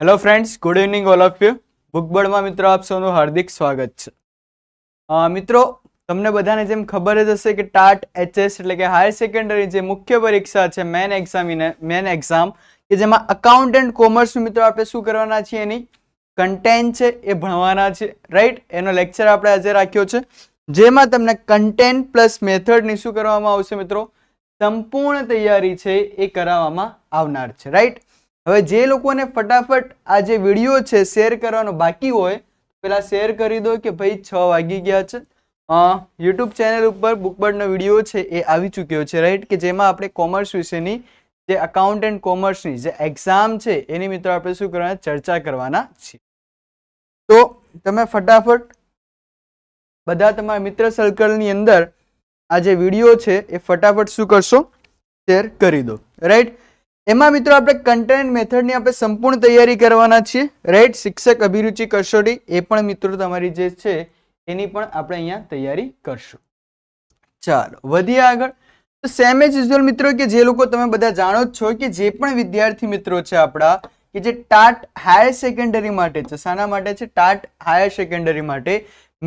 Hello friends, good evening all of you. બુકબર્ડમાં મિત્રો આપ સૌનું હાર્દિક સ્વાગત છે. મિત્રો તમને બધાને જેમ ખબર જ હશે કે ટાટ એચએસ એટલે કે હાયર સેકન્ડરી જે મુખ્ય પરીક્ષા છે, મેન એક્ઝામ કે જેમાં અકાઉન્ટ એન્ડ કોમર્સ મિત્રો આપણે શું કરવાના છીએ, એની કન્ટેન્ટ છે એ ભણવાના છે, રાઈટ. એનો લેક્ચર આપણે આજે રાખ્યો છે, જેમાં તમને કન્ટેન્ટ પ્લસ મેથડની શું કરવામાં આવશે મિત્રો, સંપૂર્ણ તૈયારી છે એ કરાવવામાં આવનાર છે, રાઈટ. હવે જે લોકોને ફટાફટ આ જે વિડીયો છે શેર કરવાનો બાકી હોય પેલા શેર કરી દો કે ભાઈ 6 વાગી ગયા છે. યુટ્યુબ ચેનલ ઉપર બુકબર્ડનો વિડીયો છે એ આવી ચૂક્યો છે, રાઈટ, કે જેમાં આપણે કોમર્સ વિશેની જે અકાઉન્ટ એન્ડ કોમર્સની જે એક્ઝામ છે એની મિત્રો આપણે શું કરવાના, ચર્ચા કરવાના છીએ. તો તમે ફટાફટ બધા તમારા મિત્ર સર્કલની અંદર આ જે વિડીયો છે એ ફટાફટ શું કરશો, શેર કરી દો, રાઈટ. એમાં મિત્રો આપણે કન્ટેન્ટ મેથડની આપણે સંપૂર્ણ તૈયારી કરવાના છીએ, રાઈટ. શિક્ષક અભિરુચિ કસોટી એ પણ મિત્રો તમારી જે છે એની પણ આપણે અહીંયા તૈયારી કરશું. ચાલો વધીએ આગળ. તો સેમ એઝ યુઝ્યુઅલ મિત્રો કે જે લોકો તમે બધા જાણો જ છો કે જે પણ વિદ્યાર્થી મિત્રો છે આપણા કે જે ટાટ હાયર સેકન્ડરી માટે છે, શાના માટે છે, ટાટ હાયર સેકન્ડરી માટે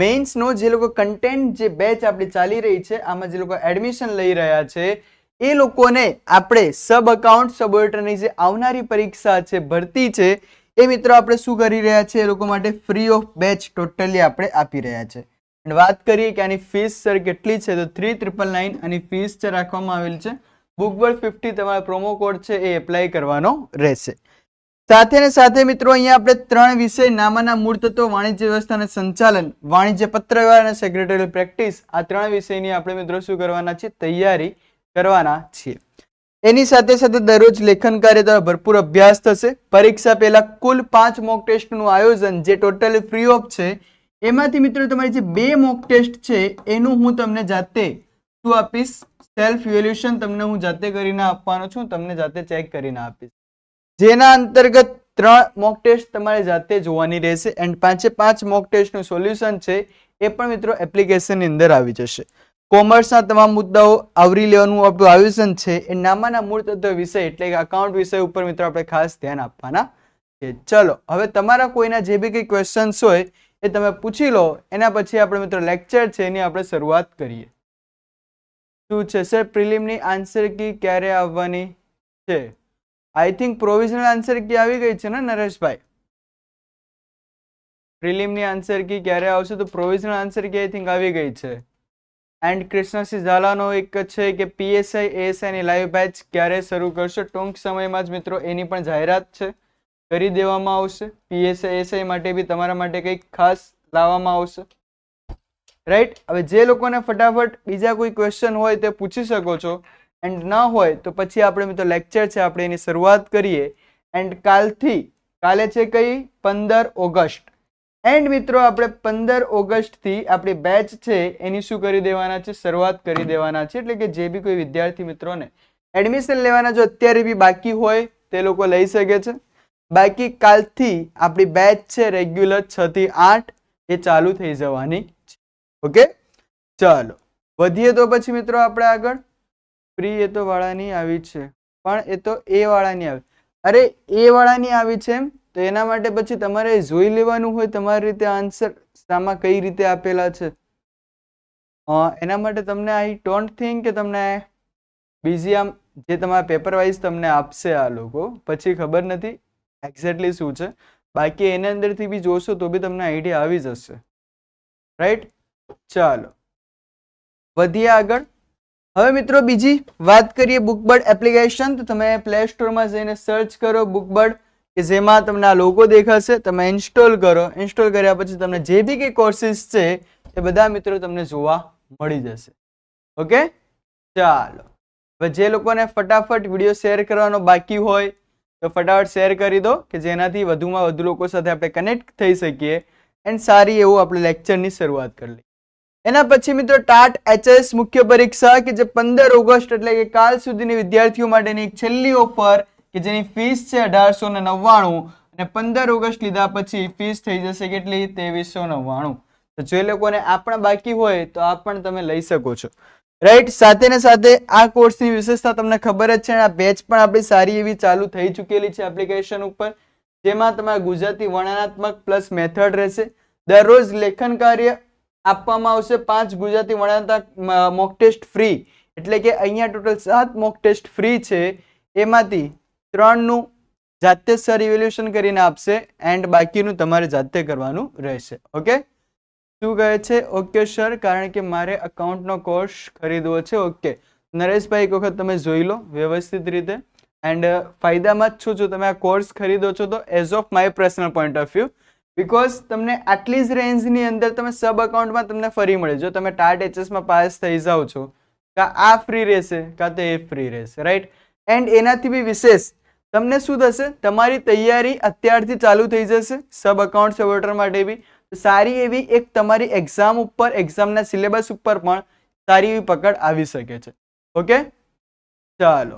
મેઇન્સનો જે લોકો કન્ટેન્ટ જે બેચ આપણી ચાલી રહી છે આમાં જે લોકો એડમિશન લઈ રહ્યા છે એ લોકોને આપણે સબ અકાઉન્ટ સબ ઓડિટરની જે આવનારી પરીક્ષા છે, ભરતી છે, એ મિત્રો આપણે શું કરી રહ્યા છે, એ લોકો માટે ફ્રી ઓફ બેચ ટોટલી આપણે આપી રહ્યા છે. અને વાત કરીએ કે આની ફીસ સર કેટલી છે, તો 3999 આની ફીસ છે રાખવામાં આવેલ છે. બુકબર્ડ 50 તમારો પ્રોમો કોડ છે એ એપ્લાય કરવાનો રહેશે. સાથે ને સાથે મિત્રો અહીંયા આપણે 3 વિષય નામાના મૂળ તત્વો, વાણિજ્ય વ્યવસ્થા અને સંચાલન, વાણિજ્ય પત્રવ્યવહાર અને સેક્રેટરીયલ પ્રેક્ટિસ, આ 3 વિષયની આપણે મિત્રો શું કરવાના છે, તૈયારી કરવાના છીએ. એની સાથે સાથે દરરોજ લેખન કાર્ય દ્વારા ભરપૂર અભ્યાસ થશે. પરીક્ષા પહેલા કુલ 5 મોક ટેસ્ટનું આયોજન જે ટોટલી ફ્રી ઓફ છે, એમાંથી મિત્રો તમારી જે 2 મોક ટેસ્ટ છે એનું હું તમને જાતે શું આપીશ, સેલ્ફ ઇવેલ્યુએશન તમને હું જાતે કરીને આપવાનો છું, તમને જાતે ચેક કરીને આપીશ, જેના અંતર્ગત 3 મોક ટેસ્ટ તમારે જાતે જોવાની રહેશે એન્ડ 5 મોક ટેસ્ટનું સોલ્યુશન છે એ પણ મિત્રો એપ્લિકેશનની અંદર આવી જશે. કોમર્સના તમામ મુદ્દાઓ આવરી લેવાનું આપણું આયોજન છે એ નામાના મૂળ તત્વ વિષય એટલે કે અકાઉન્ટ વિષય ઉપર મિત્રો આપણે ખાસ ધ્યાન આપવાના છે. ચલો હવે તમારા કોઈના જે બી કંઈ ક્વેશ્ચન્સ હોય એ તમે પૂછી લો, એના પછી આપણે મિત્રો લેક્ચર છે એની આપણે શરૂઆત કરીએ. શું છે સર, પ્રિલિમની આન્સર કી ક્યારે આવવાની છે? I think provisional answer key આવી ગઈ છે ને નરેશભાઈ? પ્રિલિમની આન્સર કી ક્યારે આવશે? તો provisional answer key I think આવી ગઈ છે. એન્ડ કૃષ્ણસિંહ ઝાલાનો એક છે કે પીએસઆઈ એએસઆઈની લાઈવ બેચ ક્યારે શરૂ કરશો? ટૂંક સમયમાં જ મિત્રો એની પણ જાહેરાત છે કરી દેવામાં આવશે. પીએસઆઈ એએસઆઈ માટે બી તમારા માટે કંઈક ખાસ લાવવામાં આવશે, રાઈટ. હવે જે લોકોને ફટાફટ બીજા કોઈ ક્વેશ્ચન હોય તે પૂછી શકો છો એન્ડ ન હોય તો પછી આપણે મિત્રો લેક્ચર છે આપણે એની શરૂઆત કરીએ. એન્ડ કાલે છે કઈ, 15 ઓગસ્ટ. એન્ડ મિત્રો આપણે 15 ઓગસ્ટથી આપણી બેચ છે એની શું કરી દેવાના છે, શરૂઆત કરી દેવાના છે. એટલે કે જે બી કોઈ વિદ્યાર્થી મિત્રોને એડમિશન લેવાના જો અત્યારે બી બાકી હોય તે લોકો લઈ શકે છે. બાકી કાલથી આપણી બેચ છે રેગ્યુલર 6 થી 8 એ ચાલુ થઈ જવાની છે. ઓકે, ચાલો વધીએ તો પછી મિત્રો આપણે આગળ. પ્રી એ તો વાળાની આવી છે, પણ એ તો એ વાળાની આવી, અરે એ વાળાની આવી છે એમ, તો એના માટે પછી તમારે જોઈ લેવાનું હોય તમારી રીતે આન્સર આમાં કઈ રીતે આપેલા છે. એના માટે તમને આઈ ડોન્ટ થિંક કે તમને બીજી આમ જે તમારા પેપર વાઇઝ તમને આપશે આ લોકો, પછી ખબર નથી એક્ઝેક્ટલી શું છે. બાકી એના અંદરથી બી જોશો તો બી તમને આઈડિયા આવી જશે, રાઈટ. ચાલો વધીએ આગળ. હવે મિત્રો બીજી વાત કરીએ બુકબર્ડ એપ્લિકેશન. તો તમે પ્લે સ્ટોરમાં જઈને સર્ચ કરો બુકબર્ડ, કે જેમાં તમને આ લોગો દેખાશે, તમે ઇન્સ્ટોલ કરો. ઇન્સ્ટોલ કર્યા પછી તમને જે બી કંઈ કોર્સિસ છે એ બધા મિત્રો તમને જોવા મળી જશે. ઓકે, ચાલો હવે જે લોકોને ફટાફટ વિડીયો શેર કરવાનો બાકી હોય તો ફટાફટ શેર કરી દો કે જેનાથી વધુમાં વધુ લોકો સાથે આપણે કનેક્ટ થઈ શકીએ એન્ડ સારી એવું આપણે લેક્ચરની શરૂઆત કરી લઈએ. એના પછી મિત્રો ટાટ એચએસ મુખ્ય પરીક્ષા કે જે 15 ઓગસ્ટ એટલે કે કાલ સુધીની વિદ્યાર્થીઓ માટેની એક છેલ્લી ઓફર કે જેની ફીસ છે 1899 અને 15 ઓગસ્ટ લીધા પછી ફીસ થઈ જશે કેટલી, 2399. તો જે લોકોને આ પણ બાકી હોય તો આ પણ તમે લઈ શકો છો, રાઈટ. સાથે ને સાથે આ કોર્સની વિશેષતા તમને ખબર જ છે, આ બેચ પણ આપણી સારી એવી ચાલુ થઈ ચૂકેલી છે એપ્લિકેશન ઉપર. જેમાં તમારા ગુજરાતી વર્ણનાત્મક પ્લસ મેથડ રહેશે. દરરોજ લેખન કાર્ય આપવામાં આવશે. 5 ગુજરાતી વર્ણનાત્મક મોક ટેસ્ટ ફ્રી, એટલે કે અહીંયા ટોટલ 7 મોક ટેસ્ટ ફ્રી છે. એમાંથી 3 નું જાતે સર ઇવેલ્યુએશન કરીને આપશે એન્ડ બાકીનું તમારે જાતે કરવાનું રહેશે. ઓકે, શું કહે છે? ઓકે સર, કારણ કે મારે અકાઉન્ટનો કોર્સ ખરીદવો છે. ઓકે નરેશભાઈ, એક વખત તમે જોઈ લો વ્યવસ્થિત રીતે એન્ડ ફાયદામાં જ છો જો તમે આ કોર્સ ખરીદો છો તો as of my personal point of view, because તમને આટલી જ રેન્જની અંદર તમે સબ અકાઉન્ટમાં તમને ફરી મળે. જો તમે ટાટ એચએસમાં પાસ થઈ જાઓ છો કાં આ ફ્રી રહેશે કાં તો એ ફ્રી રહેશે, રાઈટ. એન્ડ એનાથી બી વિશેષ તમને શું થશે? તમારી તૈયારી અત્યારથી ચાલુ થઈ જશે સબ અકાઉન્ટ સબોર્ટર માટે બી. સારી એવી એક તમારી એક્ઝામ ઉપર, એક્ઝામના સિલેબસ ઉપર પણ સારી એવી પકડ આવી શકે છે. ઓકે ચાલો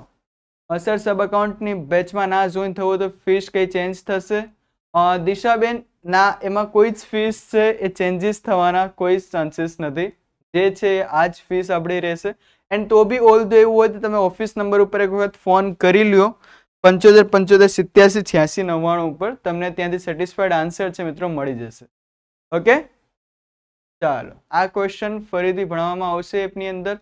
સર, સબ અકાઉન્ટની બેચમાં ના જોઈન થવું તો ફીસ કઈ ચેન્જ થશે? દિશાબેન, ના, એમાં કોઈ જ ફીસ છે એ ચેન્જીસ થવાના કોઈ જ ચાન્સીસ નથી. જે છે આ જ ફીસ આપણી રહેશે. એન્ડ તો બી ઓલ તો એવું હોય તો તમે ઓફિસ નંબર ઉપર એક વખત ફોન કરી લ્યો 75 75 87 86 99 ઉપર. તમને ત્યાંથી સેટિસ્ફાઈડ આન્સર છે મિત્રો મળી જશે. ઓકે ચાલો, આ ક્વેશ્ચન ફરીથી ભણવામાં આવશે એપની અંદર.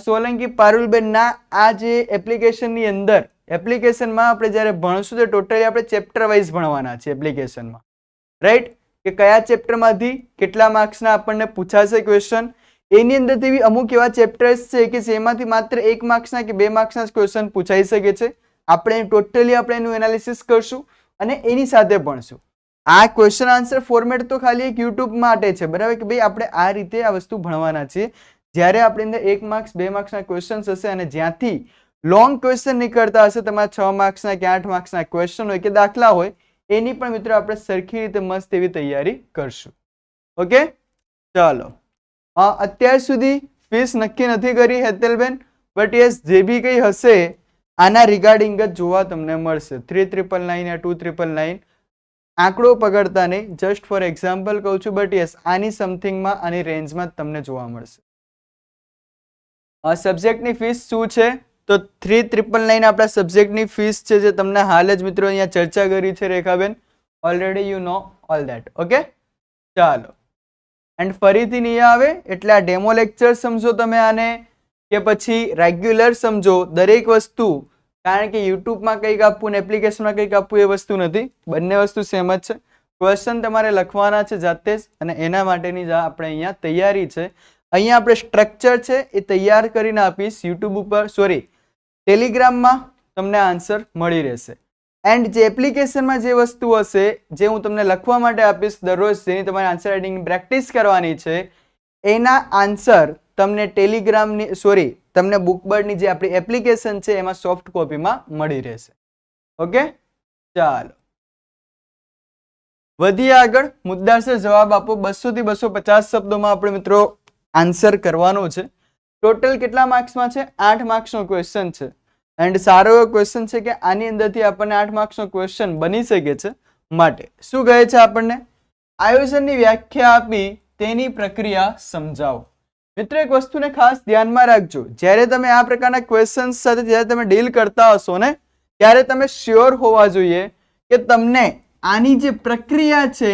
સોલંકી પારુલબેન, ના, આ જે એપ્લિકેશનની અંદર એપ્લિકેશનમાં આપણે જ્યારે ભણશું તો ટોટલી આપણે ચેપ્ટર વાઇઝ ભણવાના છે એપ્લિકેશનમાં, રાઈટ. કે કયા ચેપ્ટરમાંથી કેટલા માર્ક્સના આપણને પૂછાશે ક્વેશ્ચન. એની અંદરથી બી અમુક એવા ચેપ્ટર્સ છે કે જેમાંથી માત્ર 1 માર્ક્સના કે 2 માર્ક્સના ક્વેશ્ચન પૂછાઈ શકે છે. આપણે ટોટલી આપણે એનું એનાલિસિસ કરશું અને એની સાથે ભણશું. આ ક્વેશ્ચન આન્સર ફોર્મેટ તો ખાલી એક યુટ્યુબ માટે છે, બરાબર, કે ભાઈ આપણે આ રીતે આ વસ્તુ ભણવાના છે. જ્યારે આપણી અંદર 1 માર્ક્સ 2 માર્ક્સના ક્વેશ્ચન્સ હશે અને જ્યાંથી લોંગ ક્વેશ્ચન નીકળતા હશે, તમારા 6 માર્ક્સના કે 8 માર્ક્સના ક્વેશ્ચન હોય કે દાખલા હોય, એની પણ મિત્રો આપણે સરખી રીતે મસ્ત એવી તૈયારી કરશું. ઓકે ચાલો, અત્યાર સુધી ફીસ નક્કી નથી કરી હેતલબેન, બટ યસ જે બી કંઈ હશે આના રિગાર્ડિંગ જ જોવા તમને મળશે. 3999 યા 2999 આંકડો પકડતા નહીં, જસ્ટ ફોર એક્ઝામ્પલ કહું છું, બટ યસ આની સમથિંગમાં આની રેન્જમાં તમને જોવા મળશે. સબ્જેક્ટની ફીસ શું છે? તો 3999 આપણા સબ્જેક્ટની ફીસ છે, જે તમને હાલ જ મિત્રો અહીંયા ચર્ચા કરી છે Rekhaben. Already you know all that. Okay ચાલો, એન્ડ ફરીથી નહીં આવે એટલે આ ડેમો લેક્ચર સમજો તમે આને કે પછી રેગ્યુલર સમજો દરેક વસ્તુ, કારણ કે યુટ્યુબમાં કંઈક આપવું ને એપ્લિકેશનમાં કંઈક આપવું એ વસ્તુ નથી, બંને વસ્તુ સેમ જ છે. ક્વેશ્ચન તમારે લખવાના છે જાતે જ અને એના માટેની જ આપણે અહીંયા તૈયારી છે. અહીંયા આપણે સ્ટ્રક્ચર છે એ તૈયાર કરીને આપીશ યુટ્યુબ ઉપર, સોરી ટેલિગ્રામમાં તમને આન્સર મળી રહેશે. એન્ડ જે એપ્લિકેશનમાં જે વસ્તુ હશે જે હું તમને લખવા માટે આપીશ દરરોજ, જેની તમારે આન્સર રાઇટિંગની પ્રેક્ટિસ કરવાની છે, એના આન્સર તમને ટેલિગ્રામની તમને બુકબર્ડની જે આપણી એપ્લિકેશન છે એમાં સોફ્ટ કોપીમાં મળી રહેશે. ઓકે ચાલો વધીએ આગળ. મુદ્દાસર જવાબ આપો. 200 થી 250 શબ્દોમાં આપણે મિત્રો આન્સર કરવાનો છે. ટોટલ કેટલા માર્ક્સમાં છે? 8 માર્ક્સનો ક્વેશ્ચન છે. એન્ડ સારો એવો ક્વેશ્ચન છે કે આની અંદરથી આપણને 8 માર્ક્સનો ક્વેશ્ચન બની શકે છે. માટે શું કહે છે આપણને? આયોજનની વ્યાખ્યા આપી તેની પ્રક્રિયા સમજાવો. મિત્રો એક વસ્તુને ખાસ ધ્યાનમાં રાખજો, જ્યારે તમે આ પ્રકારના ક્વેશ્ચન્સ સાથે જ્યારે તમે ડીલ કરતા હશો ને ત્યારે તમે શ્યોર હોવા જોઈએ કે તમને આની જે પ્રક્રિયા છે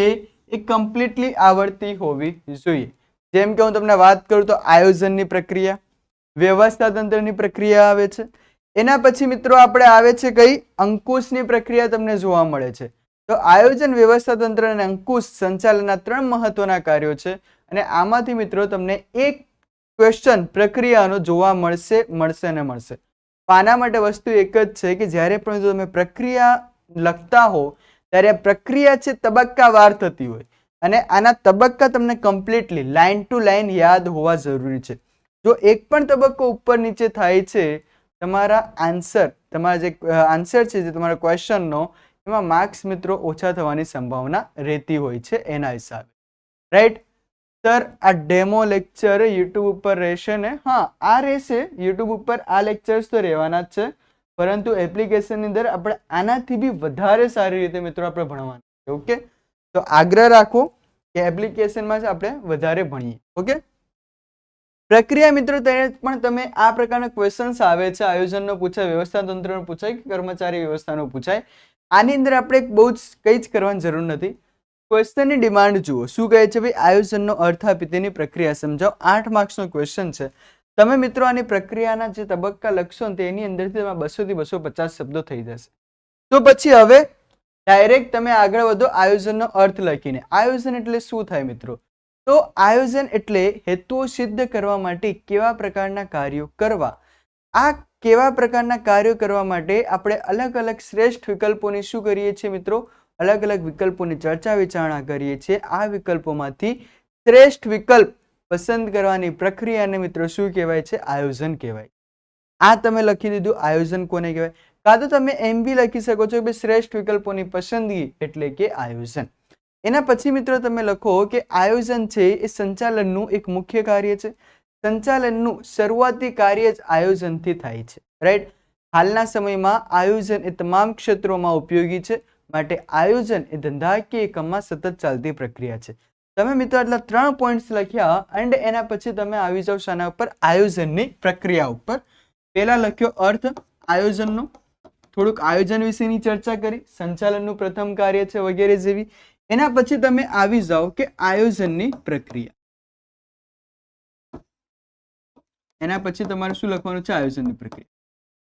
એ કમ્પ્લીટલી આવડતી હોવી જોઈએ. જેમ કે હું તમને વાત કરું તો આયોજનની પ્રક્રિયા, વ્યવસ્થા તંત્રની પ્રક્રિયા આવે છે. એના પછી મિત્રો આપણે આવે છે કઈ? અંકુશની પ્રક્રિયા તમને જોવા મળે છે. તો આયોજન, વ્યવસ્થા તંત્ર અને અંકુશ સંચાલનના 3 મહત્વના કાર્યો છે અને આમાંથી મિત્રો તમને એક ક્વેશ્ચન પ્રક્રિયાનો જોવા મળશે. આના માટે વસ્તુ એક જ છે કે જ્યારે પણ તમે પ્રક્રિયા લખતા હો ત્યારે પ્રક્રિયા છે તબક્કાવાર થતી હોય અને આના તબક્કા તમને કમ્પ્લીટલી લાઈન ટુ લાઈન યાદ હોવા જરૂરી છે. જો એક પણ તબક્કો ઉપર નીચે થાય છે, તમારા જે આન્સર છે જે તમારા ક્વેશ્ચનનો, એમાં માર્ક્સ મિત્રો ઓછા થવાની સંભાવના રહેતી હોય છે એના હિસાબે, રાઈટ. સર આ ડેમો લેક્ચર યુટ્યુબ ઉપર રહેશે ને? હા, આ રહેશે યુટ્યુબ ઉપર, આ લેક્ચર્સ તો રહેવાના જ છે, પરંતુ એપ્લિકેશનની અંદર આપણે આનાથી બી વધારે સારી રીતે મિત્રો આપણે ભણવાના છે. ઓકે, તો આગ્રહ રાખો કે એપ્લિકેશનમાં જ આપણે વધારે ભણીએ. ઓકે, પ્રક્રિયા મિત્રો પણ તમે આ પ્રકારના ક્વેશ્ચન્સ આવે છે, આયોજનનો પૂછાય, વ્યવસ્થા તંત્રનો પૂછાય કે કર્મચારી વ્યવસ્થાનો પૂછાય, આની અંદર આપણે બહુ જ કંઈ જ કરવાની જરૂર નથી. ક્વેશ્ચનની ડિમાન્ડ જુઓ, શું કહે છે ભાઈ? આયોજનનો અર્થ આપી તેની પ્રક્રિયા સમજાવો. 8 માર્ક્સનો ક્વેશ્ચન છે. તમે મિત્રો આની પ્રક્રિયાના જે તબક્કા લખશો ને તેની અંદરથી તમારા 200 થી 250 શબ્દો થઈ જશે. તો પછી હવે ડાયરેક્ટ તમે આગળ વધો આયોજનનો અર્થ લખીને. આયોજન એટલે શું થાય મિત્રો? તો આયોજન એટલે હેતુઓ સિદ્ધ કરવા માટે કેવા પ્રકારના કાર્યો કરવા. આ કેવા પ્રકારના કાર્યો કરવા માટે આપણે અલગ અલગ શ્રેષ્ઠ વિકલ્પોની શું કરીએ છીએ મિત્રો? અલગ અલગ વિકલ્પોની ચર્ચા વિચારણા કરીએ છીએ. આ વિકલ્પોમાંથી શ્રેષ્ઠ વિકલ્પ પસંદ કરવાની પ્રક્રિયાને મિત્રો શું કહેવાય છે? આયોજન કહેવાય. આ તમે લખી દીધું, આયોજન કોને કહેવાય? કાં તો તમે એમ બી લખી શકો છો કે શ્રેષ્ઠ વિકલ્પોની પસંદગી એટલે કે આયોજન. એના પછી મિત્રો તમે લખો કે આયોજન છે એ સંચાલનનું એક મુખ્ય કાર્ય છે. સંચાલનનું શરૂઆતી કાર્ય જ આયોજનથી થાય છે, રાઈટ? હાલના સમયમાં આયોજન એ તમામ ક્ષેત્રોમાં ઉપયોગી છે. માટે આયોજન એ ધંધાકીય એકમમાં સતત ચાલતી પ્રક્રિયા છે. તમે મિત્રો આટલા 3 પોઈન્ટ્સ લખ્યા અને એના પછી તમે આવી જાવ શાના ઉપર? આયોજનની પ્રક્રિયા ઉપર. પહેલા લખ્યો અર્થ આયોજનનો, થોડુંક આયોજન વિશેની ચર્ચા કરી, સંચાલનનું પ્રથમ કાર્ય છે વગેરે જેવી. એના પછી તમે આવી જાઓ કે આયોજનની પ્રક્રિયા. એના પછી તમારે શું લખવાનું છે? આયોજનની પ્રક્રિયા.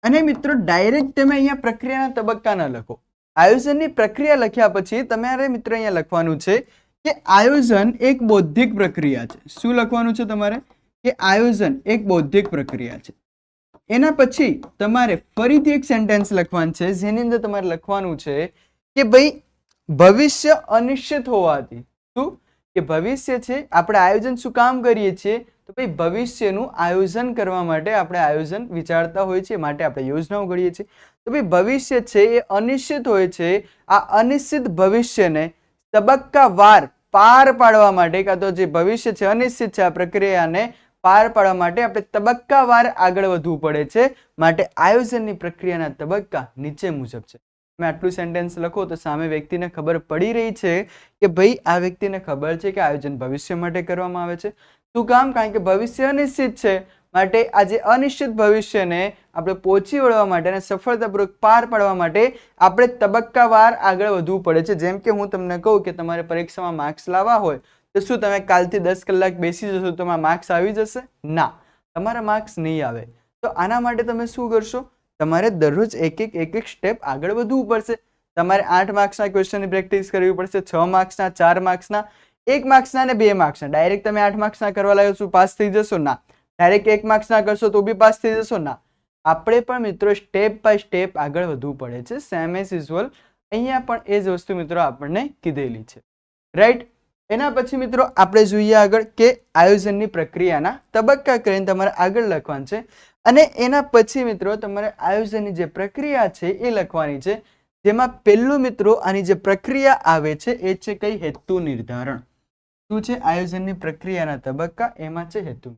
અને મિત્રો ડાયરેક્ટ તમે અહીંયા પ્રક્રિયાના તબક્કા ન લખો. આયોજનની પ્રક્રિયા લખ્યા પછી તમારે મિત્રો અહીંયા લખવાનું છે કે આયોજન એક બૌદ્ધિક પ્રક્રિયા છે. શું લખવાનું છે તમારે? કે આયોજન એક બૌદ્ધિક પ્રક્રિયા છે. એના પછી તમારે ફરીથી એક સેન્ટેન્સ લખવાનું છે જેની અંદર તમારે લખવાનું છે કે ભાઈ ભવિષ્ય અનિશ્ચિત હોવાથી. શું કે ભવિષ્ય છે, આપણે આયોજન શું કામ કરીએ છીએ? તો ભાઈ ભવિષ્યનું આયોજન કરવા માટે આપણે આયોજન વિચારતા હોઈએ છીએ, માટે આપણે યોજનાઓ ઘડીએ છીએ. તો ભાઈ ભવિષ્ય છે એ અનિશ્ચિત હોય છે. આ અનિશ્ચિત ભવિષ્યને તબક્કાવાર પાર પાડવા માટે, કાં તો જે ભવિષ્ય છે અનિશ્ચિત છે, આ પ્રક્રિયાને પાર પાડવા માટે આપણે તબક્કાવાર આગળ વધવું પડે છે. માટે આયોજનની પ્રક્રિયાના તબક્કા નીચે મુજબ છે. તમે આટલું સેન્ટેન્સ લખો તો સામે વ્યક્તિને ખબર પડી રહી છે કે ભાઈ આ વ્યક્તિને ખબર છે કે આયોજન ભવિષ્ય માટે કરવામાં આવે છે. શું કામ? કારણ કે ભવિષ્ય અનિશ્ચિત છે. માટે આ જે અનિશ્ચિત ભવિષ્યને આપણે પહોંચી વળવા માટે અને સફળતાપૂર્વક પાર પાડવા માટે આપણે તબક્કાવાર આગળ વધવું પડે છે. જેમ કે હું તમને કહું કે તમારે પરીક્ષામાં માર્ક્સ લાવવા હોય તો શું તમે કાલથી 10 કલાક બેસી જશો તો તમારા માર્ક્સ આવી જશે? ના, તમારા માર્ક્સ નહીં આવે. તો આના માટે તમે શું કરશો? તમારે દરરોજ એક સ્ટેપ આગળ વધવું પડશે. તમારે 8 માર્ક્સના ક્વેશ્ચનની પ્રેક્ટિસ કરવી પડશે, 6 માર્ક્સના, 4 માર્ક્સના, 1 માર્ક્સના અને 2 માર્ક્સના. ડાયરેક્ટ તમે 8 માર્ક્સના કરવા લાગો છો પાસ થઈ જશો? ના. ડાયરેક્ટ 1 માર્ક્સના કરશો તો બી પાસ થઈ જશો? ના. આપણે પણ મિત્રો સ્ટેપ બાય સ્ટેપ આગળ વધવું પડે છે. સેમ એઝ યુઝ્યુઅલ અહીંયા પણ એ જ વસ્તુ મિત્રો આપણને કીધેલી છે, રાઈટ? એના પછી મિત્રો આપણે જોઈએ આગળ કે આયોજનની પ્રક્રિયાના તબક્કા કરીને તમારે આગળ લખવાનું છે. અને એના પછી મિત્રો તમારે આયોજનની જે પ્રક્રિયા છે એ લખવાની છે. જેમાં પહેલું મિત્રો આની જે પ્રક્રિયા આવે છે એ છે કઈ? હેતુ નિર્ધારણ. શું છે? આયોજનની પ્રક્રિયાના તબક્કા, એમાં છે હેતુ.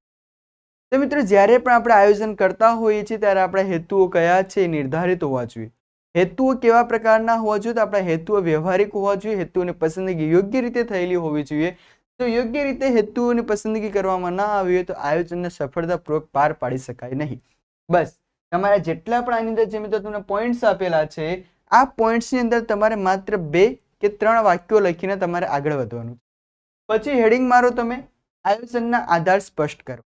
તો મિત્રો જ્યારે પણ આપણે આયોજન કરતા હોઈએ છીએ ત્યારે આપણા હેતુઓ કયા છે એ નિર્ધારિત હોવા જોઈએ. હેતુઓ કેવા પ્રકારના હોવા જોઈએ? તો આપણા હેતુઓ વ્યવહારિક હોવા જોઈએ. હેતુઓની પસંદગી યોગ્ય રીતે થયેલી હોવી જોઈએ. તો યોગ્ય રીતે હેતુઓની પસંદગી કરવામાં ના આવી હોય તો આયોજનને સફળતાપૂર્વક પાર પાડી શકાય નહીં. બસ તમારા જેટલા પણ આની અંદર જે મિત્રો તમને પોઈન્ટ્સ આપેલા છે આ પોઈન્ટ્સની અંદર તમારે માત્ર 2 કે 3 વાક્યો લખીને તમારે આગળ વધવાનું. પછી હેડિંગ મારો તમે આયોજનના આધાર સ્પષ્ટ કરો.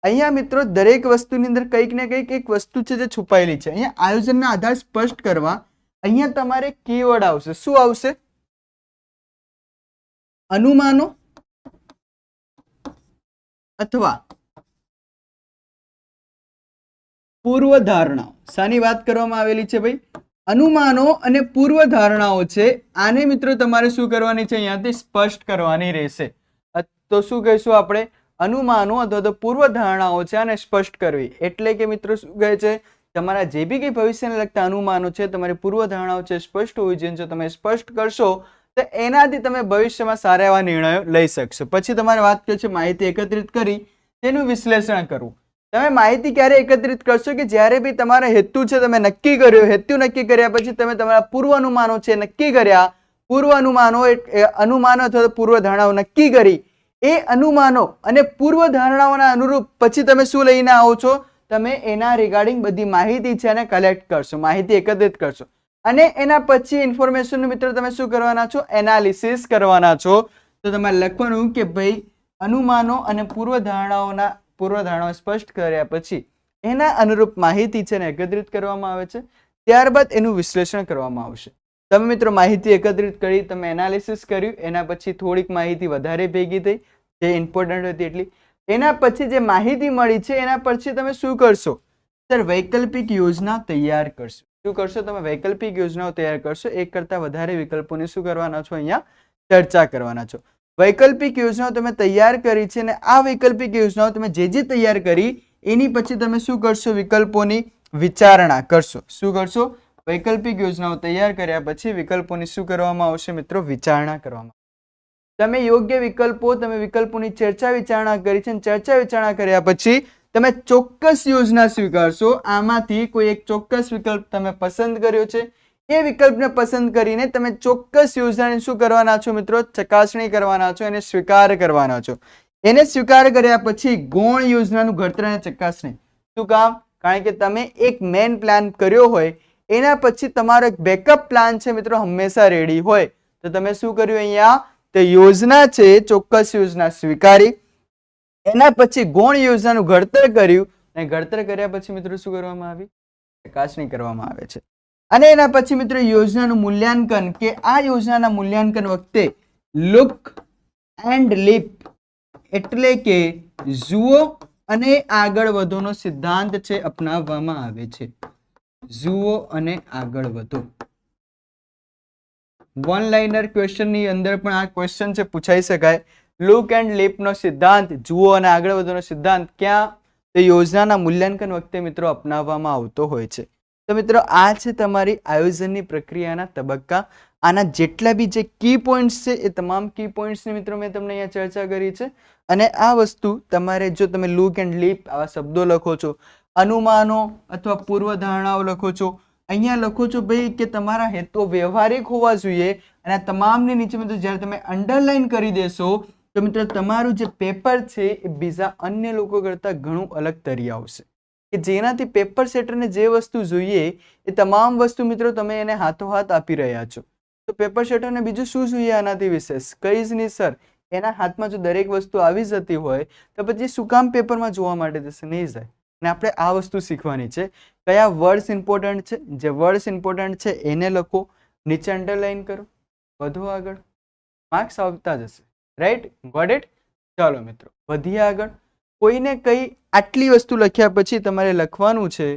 અહીંયા મિત્રો દરેક વસ્તુની અંદર કંઈક ને કંઈક એક વસ્તુ છે જે છુપાયેલી છે. અહીંયા આયોજનના આધાર સ્પષ્ટ કરવા અહીંયા તમારે કીવર્ડ આવશે. શું આવશે? અનુમાનો અથવા પૂર્વધારણાઓ. શાની વાત કરવામાં આવેલી છે ભાઈ? અનુમાનો અને પૂર્વધારણાઓ છે. આને મિત્રો તમારે શું કરવાની છે? અહીંયાથી સ્પષ્ટ કરવાની રહેશે. તો શું કહીશું આપણે? અનુમાનો અથવા તો પૂર્વધારણાઓ છે આને સ્પષ્ટ કરવી. એટલે કે મિત્રો શું કહે છે? તમારા જે બી કંઈ ભવિષ્યને લગતા અનુમાનો છે, તમારી પૂર્વધારણાઓ છે સ્પષ્ટ હોવી જોઈએ. જો તમે સ્પષ્ટ કરશો તો એનાથી તમે ભવિષ્યમાં સારા એવા નિર્ણયો લઈ શકશો. પછી તમારે વાત કરી છે માહિતી એકત્રિત કરી તેનું વિશ્લેષણ કરવું. તમે માહિતી ક્યારે એકત્રિત કરશો? કે જ્યારે બી તમારા હેતુ છે તમે નક્કી કર્યો, હેતુ નક્કી કર્યા પછી તમે તમારા પૂર્વ અનુમાનો છે નક્કી કર્યા. પૂર્વ અનુમાનો અનુમાનો અથવા પૂર્વધારણાઓ નક્કી કરી. એ અનુમાનો અને પૂર્વધારણાઓના અનુરૂપ પછી તમે શું લઈને આવો છો? તમે એના રિગાર્ડિંગ બધી માહિતી છે એને કલેક્ટ કરશો, માહિતી એકત્રિત કરશો. અને એના પછી ઇન્ફોર્મેશન મિત્રો તમે શું કરવાના છો? એનાલિસિસ કરવાના છો. તો તમારે લખવાનું કે ભાઈ અનુમાનો અને પૂર્વધારણાઓ સ્પષ્ટ કર્યા પછી એના અનુરૂપ માહિતી છે ને એકત્રિત કરવામાં આવે છે. ત્યારબાદ એનું વિશ્લેષણ કરવામાં આવશે. તમે મિત્રો માહિતી એકત્રિત કરી, તમે એનાલિસિસ કર્યું, એના પછી થોડીક માહિતી વધારે ભેગી થઈ જે ઇમ્પોર્ટન્ટ હતી એટલી. એના પછી જે માહિતી મળી છે એના પછી તમે શું કરશો? સર વૈકલ્પિક યોજના તૈયાર કરશો. શું કરશો? તમે વૈકલ્પિક યોજનાઓ તૈયાર કરશો. એક કરતાં વધારે વિકલ્પોની શું કરવાના છો? અહીંયા ચર્ચા કરવાના છો. વૈકલ્પિક યોજનાઓ તમે તૈયાર કરી છે અને આ વૈકલ્પિક યોજનાઓ તમે જે તૈયાર કરી એની પછી તમે શું કરશો? વિકલ્પોની વિચારણા કરશો. શું કરશો? વૈકલ્પિક યોજનાઓ તૈયાર કર્યા પછી વિકલ્પોની શું કરવામાં આવશે મિત્રો? વિચારણા કરવામાં. તમે યોગ્ય વિકલ્પો, તમે વિકલ્પોની ચર્ચા વિચારણા કરી છે. ચર્ચા વિચારણા કર્યા પછી તમે ચોક્કસ યોજના સ્વીકારશો. આમાંથી કોઈ એક ચોક્કસ વિકલ્પ તમે પસંદ કર્યો છે. એ વિકલ્પને પસંદ કરીને તમે ચોક્કસ યોજનાની શું કરવાના છો મિત્રો? ચકાસણી કરવાના છો, એને સ્વીકાર કરવાના છો. એને સ્વીકાર કર્યા પછી ગૌણ યોજનાનું ઘડતર અને ચકાસણી. શું કામ? કારણ કે તમે એક મેઇન પ્લાન કર્યો હોય એના પછી તમારો એક બેકઅપ પ્લાન છે મિત્રો હંમેશા રેડી હોય. તો તમે શું કર્યું અહીંયા? તો યોજના છે, ચોક્કસ યોજના સ્વીકારી, એના પછી ગૌણ યોજનાનું ઘડતર કર્યું અને ઘડતર કર્યા પછી મિત્રો શું કરવામાં આવી? ચકાસણી કરવામાં આવે છે. અને એના પછી મિત્રો યોજનાનું મૂલ્યાંકન, કે આ યોજનાના મૂલ્યાંકન વખતે લુક એન્ડ લીપ એટલે કે જુઓ અને આગળ વધોનો સિદ્ધાંત છે અપનાવવામાં આવે છે. જુઓ અને આગળ વધો. વન લાઇનર ક્વેશ્ચન ની અંદર પણ આ ક્વેશ્ચન છે પૂછાઈ શકાય. લુક એન્ડ લીપ નો સિદ્ધાંત, જુઓ અને આગળ વધોનો સિદ્ધાંત ક્યાં? તો યોજનાના મૂલ્યાંકન વખતે મિત્રો અપનાવવામાં આવતો હોય છે. તો મિત્રો આ છે તમારી આયોજનની પ્રક્રિયાના તબક્કા. આના જેટલા બી જે કી પોઈન્ટ્સ છે એ તમામ કી પોઈન્ટ્સની મિત્રો મેં તમને અહીંયા ચર્ચા કરી છે. અને આ વસ્તુ તમારે જો તમે લુક એન્ડ લીપ આવા શબ્દો લખો છો, અનુમાનો અથવા પૂર્વધારણાઓ લખો છો, અહીંયા લખો છો ભાઈ કે તમારા હેતુઓ વ્યવહારિક હોવા જોઈએ. અને આ તમામની નીચે મિત્રો જ્યારે તમે અંડરલાઈન કરી દેશો તો મિત્રો તમારું જે પેપર છે એ બીજા અન્ય લોકો કરતાં ઘણું અલગ તરી આવશે. કે જેનાથી પેપર સેટરને જે વસ્તુ જોઈએ એ તમામ વસ્તુ મિત્રો તમે એને હાથોહાથ આપી રહ્યા છો. તો પેપર સેટરને બીજું શું જોઈએ આનાથી વિશેષ? કંઈ જ નહીં સર. એના હાથમાં જો દરેક વસ્તુ આવી જતી હોય તો પછી શું કામ પેપરમાં જોવા માટે જશે? નહીં જાય. અને આપણે આ વસ્તુ શીખવાની છે. કયા વર્ડ્સ ઇમ્પોર્ટન્ટ છે? જે વર્ડ્સ ઇમ્પોર્ટન્ટ છે એને લખો, નીચે અંડરલાઈન કરો, વધુ આગળ, માર્ક્સ આવતા જશે. રાઈટ? Got it? ચાલો મિત્રો વધીએ આગળ. કોઈને કઈ આટલી વસ્તુ લખ્યા પછી તમારે લખવાનું છે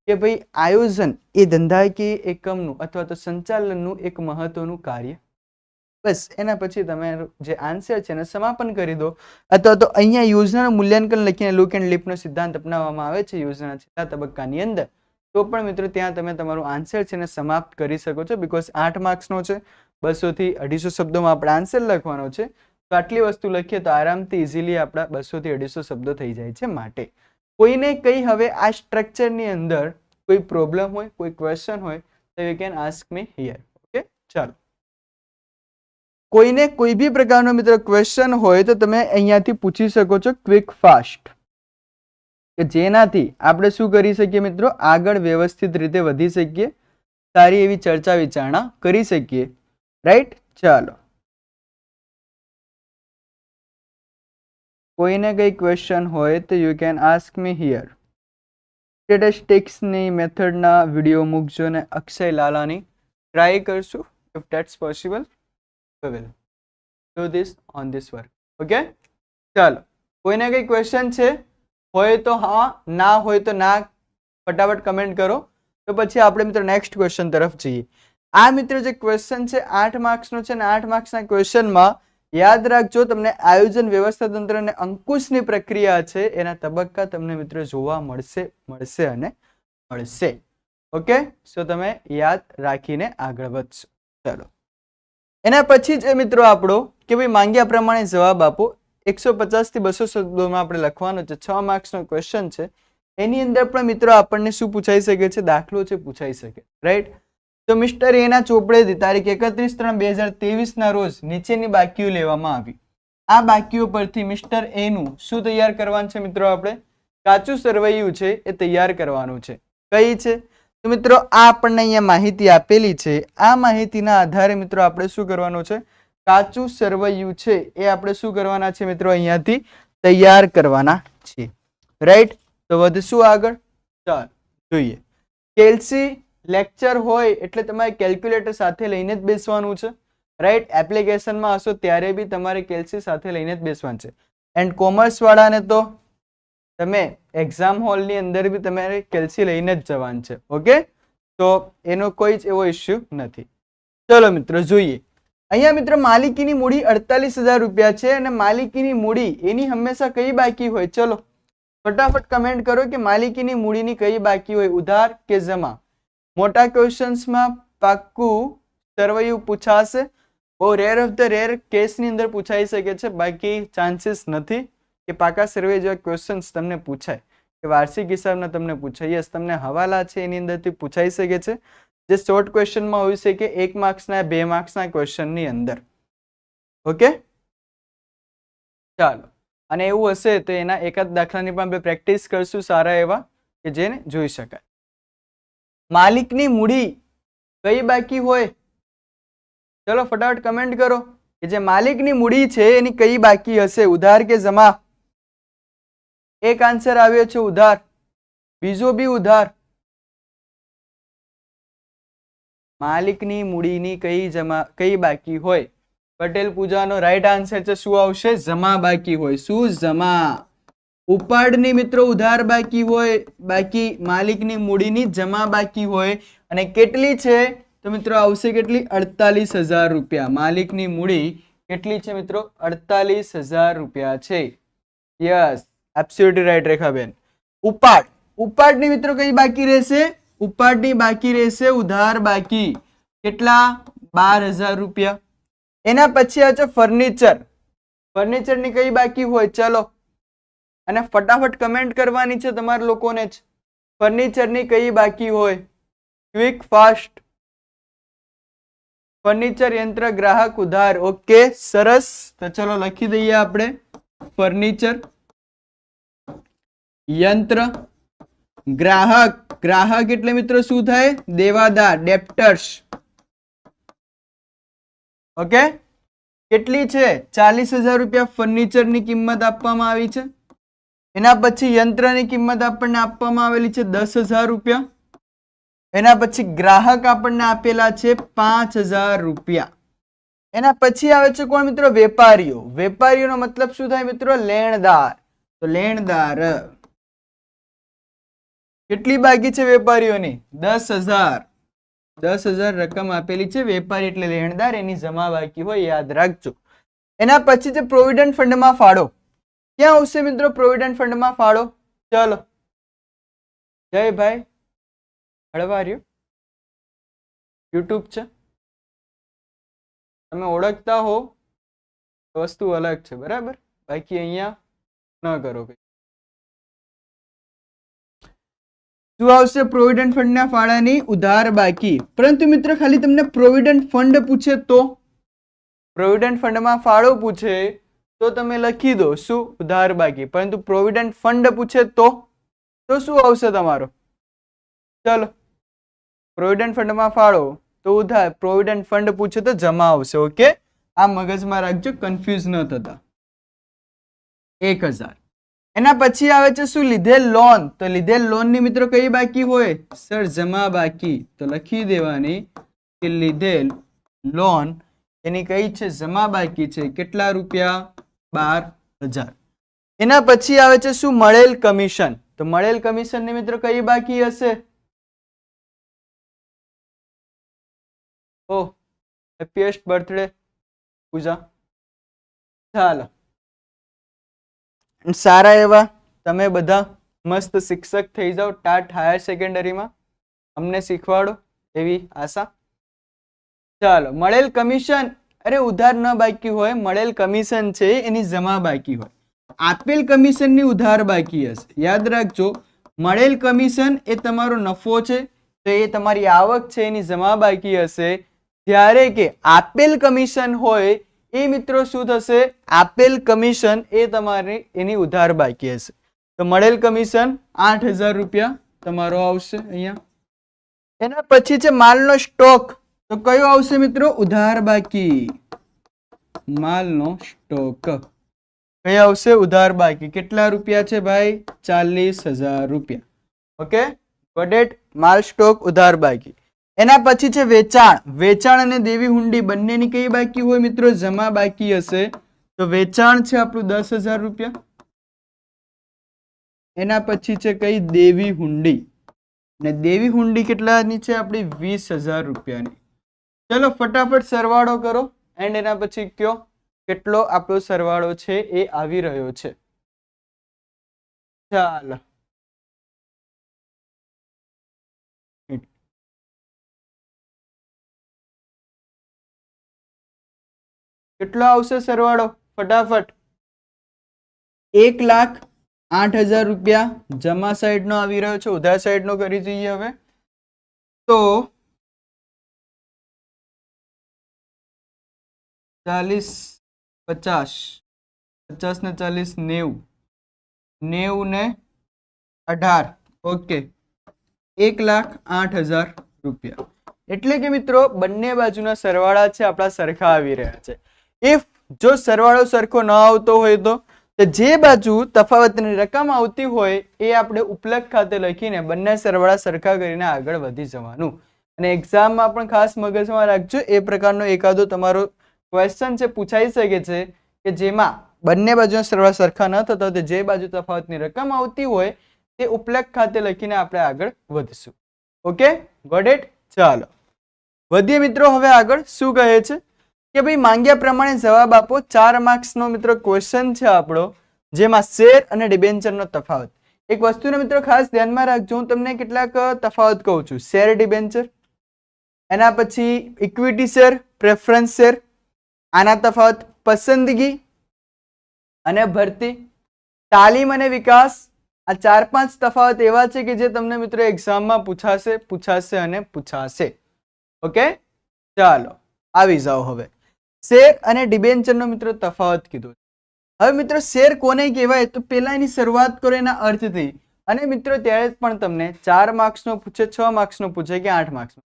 કે ભાઈ આયોજન એ ધંધાકીય એકમનું અથવા તો સંચાલનનું એક મહત્વનું કાર્ય. બસ એના પછી તમે જે આન્સર છે એને સમાપન કરી દો. અથવા તો અહીંયા યોજનાનું મૂલ્યાંકન લખીને લુક એન્ડ લીપનો સિદ્ધાંત અપનાવવામાં આવે છે યોજનાના છેલ્લા તબક્કાની અંદર, તો પણ મિત્રો ત્યાં તમે તમારું આન્સર છે એને સમાપ્ત કરી શકો છો. બીકોઝ 8 માર્ક્સનો છે, 200 થી 250 શબ્દોમાં આપણે આન્સર લખવાનો છે. તો આટલી વસ્તુ લખીએ તો આરામથી ઇઝીલી આપણા 200 થી 250 શબ્દો થઈ જાય છે. માટે કોઈને કઈ હવે આ સ્ટ્રક્ચરની અંદર કોઈ પ્રોબ્લેમ હોય, કોઈ ક્વેશ્ચન હોય તો you can ask me here. Okay, ચાલો. કોઈને કોઈ બી પ્રકારનો મિત્રો ક્વેશ્ચન હોય તો તમે અહીંયાથી પૂછી શકો છો ક્વિક ફાસ્ટ, કે જેનાથી આપણે શું કરી શકીએ મિત્રો? આગળ વ્યવસ્થિત રીતે વધી શકીએ, સારી એવી ચર્ચા વિચારણા કરી શકીએ. રાઈટ? ચાલો. કોઈને કઈ ક્વેશ્ચન હોય તો you can ask me here. સ્ટેટિસ્ટિક્સની મેથડના વિડીયો મૂકજો ને અક્ષય લાલાની ટ્રાય કરશું. If that's possible we will do this on this work. Okay? ચાલો. કોઈને કઈ ક્વેશ્ચન છે? હોય તો હા, ના હોય તો ના, ફટાફટ કમેન્ટ કરો. તો પછી આપણે મિત્રો નેક્સ્ટ ક્વેશ્ચન તરફ જઈએ. આ મિત્રો જે ક્વેશ્ચન છે 8 માર્ક્સનો છે ને 8 માર્ક્સના ક્વેશ્ચનમાં યાદ રાખજો તમને આયોજન વ્યવસ્થા તંત્ર અને અંકુશની પ્રક્રિયા છે એના તબક્કા તમને મિત્રો જોવા મળશે અને મળશે. ઓકે? સો તમે યાદ રાખીને આગળ વધશો. ચાલો. એના પછી જ મિત્રો આપણો કે ભાઈ માંગ્યા પ્રમાણે જવાબ આપો. 150 થી 200 શબ્દોમાં આપણે લખવાનો છે. 6 માર્ક્સનો ક્વેશ્ચન છે. એની અંદર પણ મિત્રો આપણને શું પૂછાઈ શકે છે? દાખલો છે પૂછાઈ શકે. રાઈટ? તો મિસ્ટર એના ચોપડેથી તારીખ 31/3/2023 ના રોજ નીચેની બાકીઓ લેવામાં આવી. આ બાકીઓ પરથી મિસ્ટર એનું શું તૈયાર કરવાનું છે મિત્રો? આપણે કાચું સરવૈયું છે એ તૈયાર કરવાનું છે. કઈ છે? તો મિત્રો આ આપણને અહીંયા માહિતી આપેલી છે. આ માહિતીના આધારે મિત્રો આપણે શું કરવાનું છે, કાચું સરવૈયું છે એ આપણે શું કરવાના છે મિત્રો, અહીંયાથી તૈયાર કરવાના છે. રાઈટ, તો વધશું આગળ. ચાલો જોઈએ. કેલ્સી લેક્ચર હોય એટલે તમારે કેલ્ક્યુલેટર સાથે લઈને જ બેસવાનું છે. રાઈટ, એપ્લિકેશનમાં હશો ત્યારે બી તમારે કેલ્સી સાથે લઈને જ બેસવાનું છે. એન્ડ કોમર્સ વાળાને તો તમે એક્ઝામ હોલની અંદર બી તમારે કેલ્સી લઈને જ જવાનું છે. ઓકે, તો એનો કોઈ જ એવો ઇસ્યુ નથી. ચલો મિત્રો જોઈએ. અહીંયા મિત્રો માલિકીની મૂડી 48,000 રૂપિયા છે અને માલિકીની મૂડી એની હંમેશા કઈ બાકી હોય? ચલો ફટાફટ કમેન્ટ કરો કે માલિકીની મૂડીની કઈ બાકી હોય, ઉધાર કે જમા. મોટા ક્વેશ્ચન્સમાં પાક્કું સરવૈયું પૂછાશે. બહુ રેર ઓફ ધ રેર કેસની અંદર પૂછાઈ શકે છે, બાકી ચાન્સીસ નથી કે પાકા સર્વે જેવા ક્વેશ્ચન્સ તમને પૂછાય કે વાર્ષિક હિસાબના તમને પૂછાય. યસ, તમને હવાલા છે એની અંદરથી પૂછાઈ શકે છે, જે શોર્ટ ક્વેશ્ચનમાં હોય છે કે 1 માર્ક્સના 2 માર્ક્સના ક્વેશ્ચનની અંદર. ઓકે, ચાલો. અને એવું હશે તો એના એકાદ દાખલાની પણ આપણે પ્રેક્ટિસ કરશું સારા એવા કે જેને જોઈ શકાય. માલિકની મૂડી કઈ બાકી હોય? ચલો ફટાફટ કમેન્ટ કરો કે જે માલિકની મૂડી છે એની કઈ બાકી હશે, ઉધાર કે જમા? એક આન્સર આવ્યો છે ઉધાર, બીજો બી ઉધાર. માલિકની મૂડીની કઈ બાકી હોય? પટેલ પૂજાનો રાઈટ આન્સર છે શું આવશે? જમા બાકી હોય. શું? જમા. ઉપાડની મિત્રો ઉધાર બાકી હોય, બાકી માલિકની મૂડીની જમા બાકી હોય. અને કેટલી છે તો મિત્રો આવશે કેટલી? 48,000 રૂપિયા. માલિકની મૂડી કેટલી છે મિત્રો? 48,000 રૂપિયા છે. Yes, absolutely right Rekhaben. ઉપાડની મિત્રો કઈ બાકી રહેશે? ઉપાડની બાકી રહેશે ઉધાર બાકી. કેટલા? 12,000 રૂપિયા. એના પછી આવે છે ફર્નિચર. ફર્નિચરની કઈ બાકી હોય? ચલો, અને ફટાફટ કમેન્ટ કરવાની છે તમારા લોકોને જ. ફર્નિચરની કઈ બાકી હોય? Quick fast. ફર્નિચર, યંત્ર, ગ્રાહક, ઉધાર. ઓકે, સરસ. તો ચલો લખી દઈએ આપણે ફર્નિચર, યંત્ર, ગ્રાહક એટલે મિત્રો શું થાય? દેવાદાર, ડેપ્ટર્સ. ઓકે, કેટલી છે? 40,000 રૂપિયા ફર્નિચરની કિંમત આપવામાં આવી છે. એના પછી યંત્રની કિંમત આપણને આપવામાં આવેલી છે 10,000 રૂપિયા. એના પછી ગ્રાહક આપણને આપેલા છે 5,000 રૂપિયા. એના પછી આવે છે કોણ મિત્રો? વેપારીઓ. વેપારીઓનો મતલબ શું થાય મિત્રો? લેણદાર. તો લેણદાર કેટલી બાકી છે વેપારીઓની? 10,000. 10,000 રકમ આપેલી છે. વેપારી એટલે લેણદાર, એની જમા બાકી હોય, યાદ રાખજો. એના પછી છે પ્રોવિડન્ટ ફંડમાં ફાળો. ક્યાં આવશે મિત્રો પ્રોવિડન્ટ ફંડમાં ફાળો? ચલો જય ભાઈ હળવાર્યો યુટ્યુબ છે, તમે ઓળખતા હો વસ્તુ અલગ છે, બરાબર? બાકી અહીંયા ન કરો. શું આવશે? પ્રોવિડન્ટ ફંડના ફાળાની ઉધાર બાકી. પરંતુ મિત્રો ખાલી તમને પ્રોવિડન્ટ ફંડ પૂછે તો, પ્રોવિડન્ટ ફંડમાં ફાળો પૂછે તો તમે લખી દો શું? ઉધાર બાકી. પરંતુ પ્રોવિડન્ટ ફંડ પૂછે તો શું આવશે તમારો? ચલો, પ્રોવિડન્ટ ફંડમાં ફાળો તો ઉધાર, પ્રોવિડન્ટ ફંડ પૂછે તો જમા આવશે. ઓકે, આ મગજમાં રાખજો, કન્ફ્યુઝ ન થતા. 1,000. એના પછી આવે છે શું? લીધેલ લોન. તો લીધેલ લોન ની મિત્રો કઈ બાકી હોય? સર જમા બાકી. તો લખી દેવાની કે લીધેલ લોન એની કઈ છે? જમા બાકી છે. કેટલા રૂપિયા? 12,000. એના પછી આવે છે શું? મળેલ કમિશન. તો મળેલ કમિશન ની મિત્રો કઈ બાકી હશે? ઓહ, હેપીએસ્ટ બર્થડે પૂજા. ચાલો, સારા એવા તમે બધા મસ્ત શિક્ષક થઈ જાઓ ટાટ હાયર સેકન્ડરીમાં, અમને શીખવાડો એવી આશા. ચાલો, મળેલ કમિશન, અરે ઉધાર ન બાકી હોય, મળેલ કમિશન છે એની જમા બાકી હોય. આપેલ કમિશનની ઉધાર બાકી હશે. યાદ રાખજો, મળેલ કમિશન એ તમારો નફો છે તો એ તમારી આવક છે એની જમા બાકી હશે. જ્યારે કે આપેલ કમિશન હોય એ મિત્રો શું થશે? આપેલ કમિશન એ તમારી એની ઉધાર બાકી હશે. તો મળેલ કમિશન 8,000 રૂપિયા તમારો આવશે અહીંયા. એના પછી છે માલનો સ્ટોક, તો કયો આવશે મિત્રો? ઉધાર બાકી. માલનો સ્ટોક કયો આવશે? ઉધાર બાકી. કેટલા રૂપિયા છે ભાઈ? 40,000 રૂપિયા. Okay, got it? માલ સ્ટોક, ઉધાર બાકી. એના પછી છે વેચાણ. વેચાણ અને દેવી હુંડી બંનેની કઈ બાકી હોય મિત્રો? જમા બાકી હશે. તો વેચાણ છે આપણું 10,000 રૂપિયા. એના પછી છે કઈ? દેવી હુંડી. ને દેવી હુંડી કેટલાની છે આપણી? 20,000 રૂપિયાની. ચલો ફટાફટ સરવાળો કરો એન્ડ એના પછી કયો કેટલો આપણો સરવાળો છે એ આવી રહ્યો છે. ચાલો કેટલો આવશે સરવાળો? ફટાફટ. 1,08,000 રૂપિયા જમા સાઈડ નો આવી રહ્યો છે. ઉધાર સાઈડ નો કરી જોઈએ હવે. તો 40, 50, 50 ને 40, 90, 90 ને 18. ઓકે, 1,08,000 રૂપિયા. એટલે કે મિત્રો બંને બાજુના સરવાળા છે આપણા સરખા આવી રહ્યા છે. ઇફ જો સરવાળો સરખો ન આવતો હોય તો જે બાજુ તફાવતની રકમ આવતી હોય એ આપણે ઉપલક ખાતે લખીને બંને સરવાળા સરખા કરીને આગળ વધી જવાનું. અને એક્ઝામમાં પણ ખાસ મગજમાં રાખજો, એ પ્રકારનો એકાદો તમારો ક્વેશ્ચન છે પૂછાઈ શકે છે કે જેમાં બંને બાજુના સરવાળા સરખા ન થતા હોય, જે બાજુ તફાવતની રકમ આવતી હોય તે ઉપલક ખાતે લખીને આપણે આગળ વધીશું. Okay, got it? ચાલો વધીએ મિત્રો. હવે આગળ શું કહે છે કે ભાઈ માંગ્યા પ્રમાણે જવાબ આપો. 4 માર્ક્સનો મિત્રો ક્વેશ્ચન છે આપણો, જેમાં શેર અને ડિબેન્ચરનો તફાવત. એક વસ્તુને મિત્રો ખાસ ધ્યાનમાં રાખજો, હું તમને કેટલાક તફાવત કહું છું. શેર ડિબેન્ચર, એના પછી ઇક્વિટી શેર, પ્રેફરન્સ શેર, આના તફાવત પસંદગી અને ભરતી, તાલીમ અને વિકાસ. આ 4-5 તફાવત એવા છે કે જે તમને મિત્રો એક્ઝામમાં પૂછાશે અને પૂછાશે. ઓકે, ચાલો આવી જાઓ. હવે શેર અને ડિબેન્ચરનો મિત્રો તફાવત કીધો. હવે મિત્રો શેર કોને કહેવાય? તો પહેલા એની શરૂઆત કરો એના અર્થથી. અને મિત્રો ત્યારે પણ તમને 4 માર્ક્સનો પૂછે, 6 માર્ક્સનો પૂછે કે 8 માર્ક્સનો.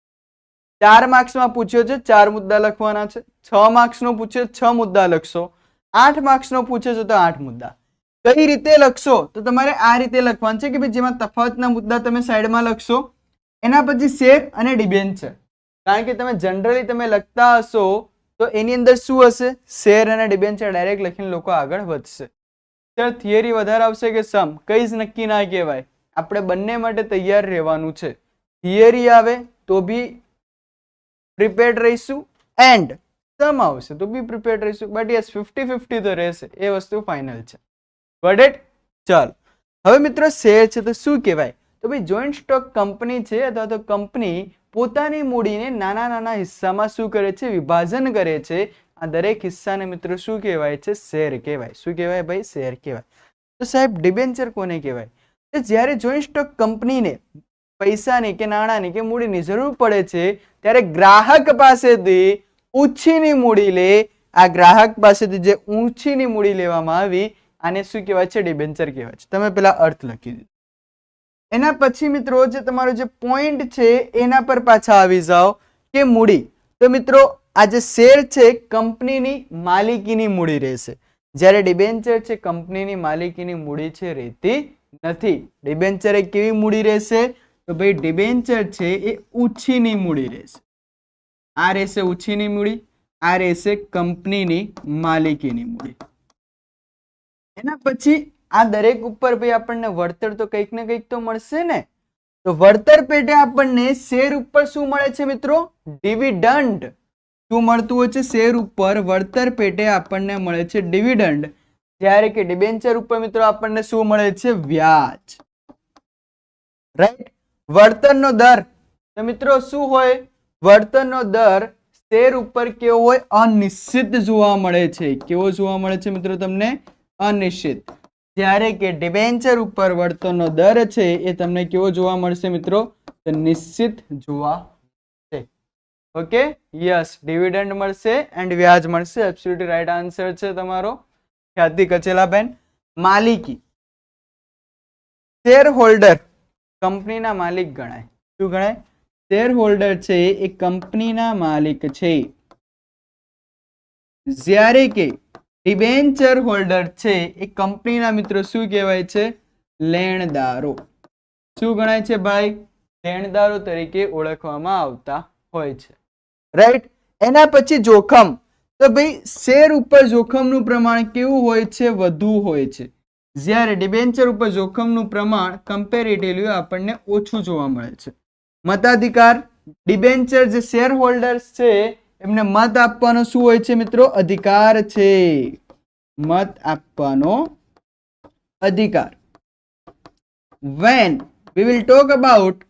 4 માર્ક્સમાં પૂછ્યો છે 4 મુદ્દા લખવાના છે. 6 માર્ક્સનો પૂછ્યો 6 મુદ્દા લખશો. 8 માર્ક્સનો પૂછે છે તો 8 મુદ્દા. કઈ રીતે લખશો? તો તમારે આ રીતે લખવાનું છે કે ભાઈ જેમાં તફાવતના મુદ્દા તમે સાઈડમાં લખશો, એના પછી શેર અને ડિબેન્ચર. કારણ કે તમે જનરલી તમે લખતા હશો તો એની અંદર શું હશે? શેર અને ડિબેન્ચર ડાયરેક્ટ લખીને લોકો આગળ વધશે. સર થિયરી વધારે આવશે કે સમ? કઈ જ નક્કી ના કહેવાય. આપણે બંને માટે તૈયાર રહેવાનું છે. થિયરી આવે તો બી પ્રિપેર્ડ રહીશું એન્ડ સમ આવશે તો બી પ્રિપેર્ડ રહીશું. બટ યસ 50-50 તો રહેશે, એ વસ્તુ ફાઇનલ છે. Got it? ચાલો હવે મિત્રો શેર છે તો શું કહેવાય? તો ભાઈ જોઈન્ટ સ્ટોક કંપની છે અથવા તો કંપની પોતાની મૂડીને નાના નાના હિસ્સામાં શું કરે છે? વિભાજન કરે છે. આ દરેક હિસ્સાને મિત્રો શું કહેવાય છે? શેર કહેવાય. શું કહેવાય ભાઈ? શેર કહેવાય. તો સાહેબ ડિબેન્ચર કોને કહેવાય? તો જ્યારે જોઈન્ટ સ્ટોક કંપનીને પૈસાની કે નાણાંની કે મૂડીની જરૂર પડે છે ત્યારે ગ્રાહક પાસેથી ઓછીની મૂડી લે. આ ગ્રાહક પાસેથી જે ઊંચીની મૂડી લેવામાં આવી આને શું કહેવાય છે? ડિબેન્ચર કહેવાય છે. તમે પેલા અર્થ લખી દીધો. એના પછી મિત્રો જે તમારો જે પોઈન્ટ છે એના પર પાછા આવી જાઓ કે મૂડી. તો મિત્રો આ જે શેર છે કંપનીની માલિકીની મૂડી રહેશે, જ્યારે ડિબેન્ચર છે કંપનીની માલિકીની મૂડી છે રહેતી નથી. ડિબેન્ચર એ કેવી મૂડી રહેશે? તો ભાઈ ડિબેન્ચર છે એ ઉછીની મૂડી રહેશે. આ રહેશે ઉછીની મૂડી, આ રહેશે કંપનીની માલિકીની મૂડી. એના પછી આ દરેક ઉપર ભાઈ આપણને વળતર તો કંઈક ને કંઈક તો મળશે ને. તો વળતર પેટે આપણને શેર ઉપર શું મળે છે મિત્રો? ડિવિડન્ડ. શું મળતું હોય છે? શેર ઉપર વળતર પેટે આપણને મળે છે ડિવિડન્ડ. જ્યારે કે ડિબેન્ચર ઉપર મિત્રો આપણને શું મળે છે? વ્યાજ. રાઈટ. વળતરનો દર તો મિત્રો શું હોય? વળતરનો દર શેર ઉપર કેવો હોય? અનિશ્ચિત જોવા મળે છે. કેવો જોવા મળે છે મિત્રો તમને? અનિશ્ચિત. જ્યારે કે ડિબેન્ચર ઉપર વળતરનો દર છે એ તમને કેવો જોવા મળશે મિત્રો? તો નિશ્ચિત જોવા મળશે. ઓકે, યસ, ડિવિડન્ડ મળશે એન્ડ વ્યાજ મળશે. એબ્સોલ્યુટલી રાઈટ આન્સર છે તમારો ખ્યાતિ કચેલાબેન. માલિકી. શેર હોલ્ડર કંપનીના માલિક ગણાય. શું ગણાય? શેર હોલ્ડર છે એ કંપનીના માલિક છે, જ્યારે કે ડિબેન્ચર હોલ્ડર છે એ કંપનીના મિત્રો શું કહેવાય છે? લેણદારો. શું ગણાય છે ભાઈ? લેણદારો તરીકે ઓળખવામાં આવતા હોય છે, રાઈટ. એના પછી જોખમ. તો ભાઈ શેર ઉપર જોખમનું પ્રમાણ કેવું હોય છે? વધુ હોય છે, જ્યારે ડિબેન્ચર ઉપર જોખમનું પ્રમાણ કમ્પેરેટિવલી આપણને ઓછું જોવા મળે છે. મતાધિકાર. ડિબેન્ચર જે શેર હોલ્ડર્સ છે એમને મત આપવાનો શું હોય છે મિત્રો? અધિકાર છે. મત આપવાનો અધિકાર. When we will talk about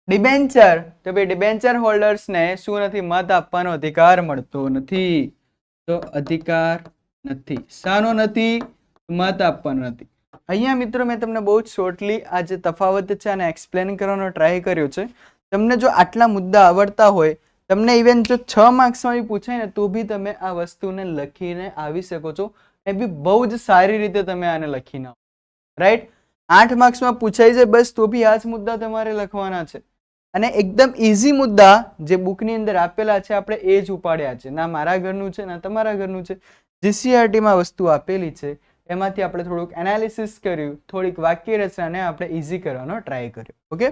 debenture, તો ભાઈ ડિબેન્ચર હોલ્ડર્સને શું નથી? મત આપવાનો અધિકાર મળતો નથી. તો અધિકાર નથી. શાનો નથી? મત આપવાનો નથી. અહીંયા મિત્રો મેં તમને બહુ જ શોર્ટલી આ જે તફાવત છે આને એક્સપ્લેન કરવાનો ટ્રાય કર્યો છે. તમને જો આટલા મુદ્દા આવડતા હોય, તમને ઇવન જો 6 માર્ક્સમાં બી પૂછાય ને તો બી તમે આ વસ્તુને લખીને આવી શકો છો. એ બી બહુ જ સારી રીતે તમે આને લખીને આવો, રાઈટ. 8 માર્ક્સમાં પૂછાઈ જાય બસ તો બી આ જ મુદ્દા તમારે લખવાના છે. અને એકદમ ઇઝી મુદ્દા જે બુકની અંદર આપેલા છે આપણે એ જ ઉપાડ્યા છે. ના મારા ઘરનું છે ના તમારા ઘરનું છે. જીસીઆરટીમાં વસ્તુ આપેલી છે એમાંથી આપણે થોડુંક એનાલિસિસ કર્યું, થોડીક વાક્ય રચનાને આપણે ઇઝી કરવાનો ટ્રાય કર્યો. ઓકે.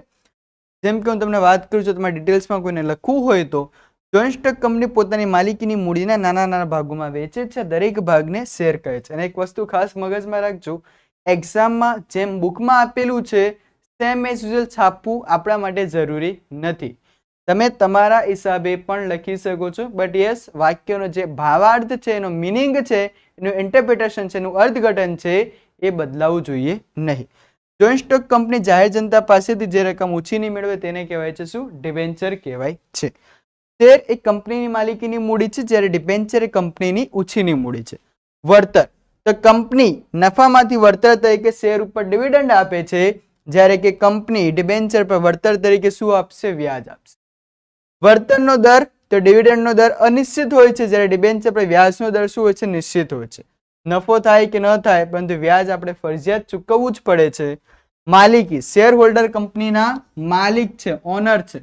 જેમ કે હું તમને વાત કરું છું, તમારે ડિટેલ્સમાં કોઈને લખવું હોય તો જોઈન્ટ સ્ટોક કંપની પોતાની માલિકીની મૂડીના નાના નાના ભાગોમાં વેચે છે. દરેક ભાગને શેર કહે છે. અને એક વસ્તુ ખાસ મગજમાં રાખજો, એક્ઝામમાં જેમ બુકમાં આપેલું છે સેમ એઝ યુઝ્યુઅલ છાપવું આપણા માટે જરૂરી નથી. તમે તમારા હિસાબે પણ લખી શકો છો, બટ યસ વાક્યનો જે ભાવાર્થ છે, એનો મિનિંગ છે, એનું ઇન્ટરપ્રિટેશન છે, એનું અર્થઘટન છે એ બદલાવવું જોઈએ નહીં. જોઈન્ટ સ્ટોક કંપની જાહેર જનતા પાસેથી જે રકમ ઉછીની મેળવે તેને કહેવાય છે શું? ડિબેન્ચર કહેવાય છે. શેર એ કંપનીની માલિકીની મૂડી છે, જ્યારે ડિબેન્ચર એ કંપનીની ઉછીની મૂડી છે. વળતર. તો કંપની નફામાંથી વળતર તરીકે શેર ઉપર ડિવિડન્ડ આપે છે, જ્યારે કે કંપની ડિબેન્ચર પર વળતર તરીકે શું આપશે? વ્યાજ આપશે. વળતરનો દર, તો ડિવિડન્ડનો દર અનિશ્ચિત હોય છે, જ્યારે ડિબેન્ચર પર વ્યાજનો દર શું હોય છે? નિશ્ચિત હોય છે. નફો થાય કે ન થાય પરંતુ વ્યાજ આપણે ફરજિયાત ચૂકવવું જ પડે છે. માલિકી. શેર હોલ્ડર કંપનીના માલિક છે, ઓનર છે,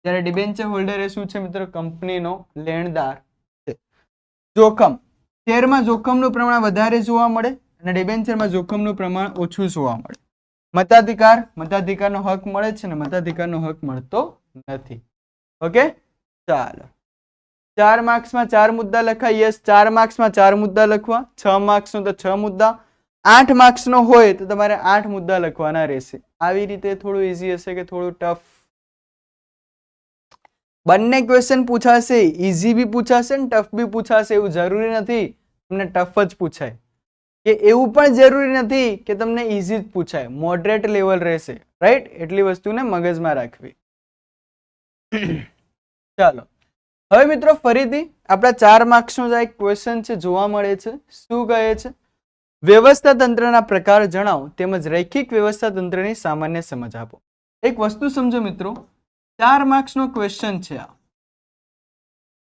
જ્યારે ડિબેન્ચર હોલ્ડર એ શું છે મિત્રો? કંપનીનો લેણદાર છે. જોખમ. શેરમાં જોખમનું પ્રમાણ વધારે જોવા મળે અને ડિબેન્ચરમાં જોખમનું પ્રમાણ ઓછું જોવા મળે. મતાધિકાર. મતાધિકારનો હક મળે છે ને મતાધિકારનો હક મળતો નથી. ઓકે, ચાલો. 4 માર્ક્સમાં 4 મુદ્દા લખાય. યસ, 4 માર્ક્સમાં 4 મુદ્દા લખવા. 6 માર્ક્સનો તો 6 મુદ્દા. 8 માર્ક્સનો હોય તો તમારે 8 મુદ્દા લખવાના રહેશે. આવી રીતે થોડું ઇઝી હશે કે થોડું ટફ? બંને ક્વેશ્ચન પૂછાશે, ઇઝી બી પૂછાશે ને ટફ બી પૂછાશે. એવું જરૂરી નથી તમને ટફ જ પૂછાય, કે એવું પણ જરૂરી નથી કે તમને ઇઝી જ પૂછાય. મોડરેટ લેવલ રહેશે, રાઈટ. એટલી વસ્તુને મગજમાં રાખવી. ચાલો હવે મિત્રો ફરીથી આપણા 4 માર્ક્સનો જે એક ક્વેશ્ચન છે જોવા મળે છે. શું કહે છે? વ્યવસ્થા તંત્રના પ્રકાર જણાવો તેમજ રૈખિક વ્યવસ્થા તંત્રની સામાન્ય સમજ આપો. એક વસ્તુ સમજો મિત્રો, 4 માર્ક્સનો ક્વેશ્ચન છે આ.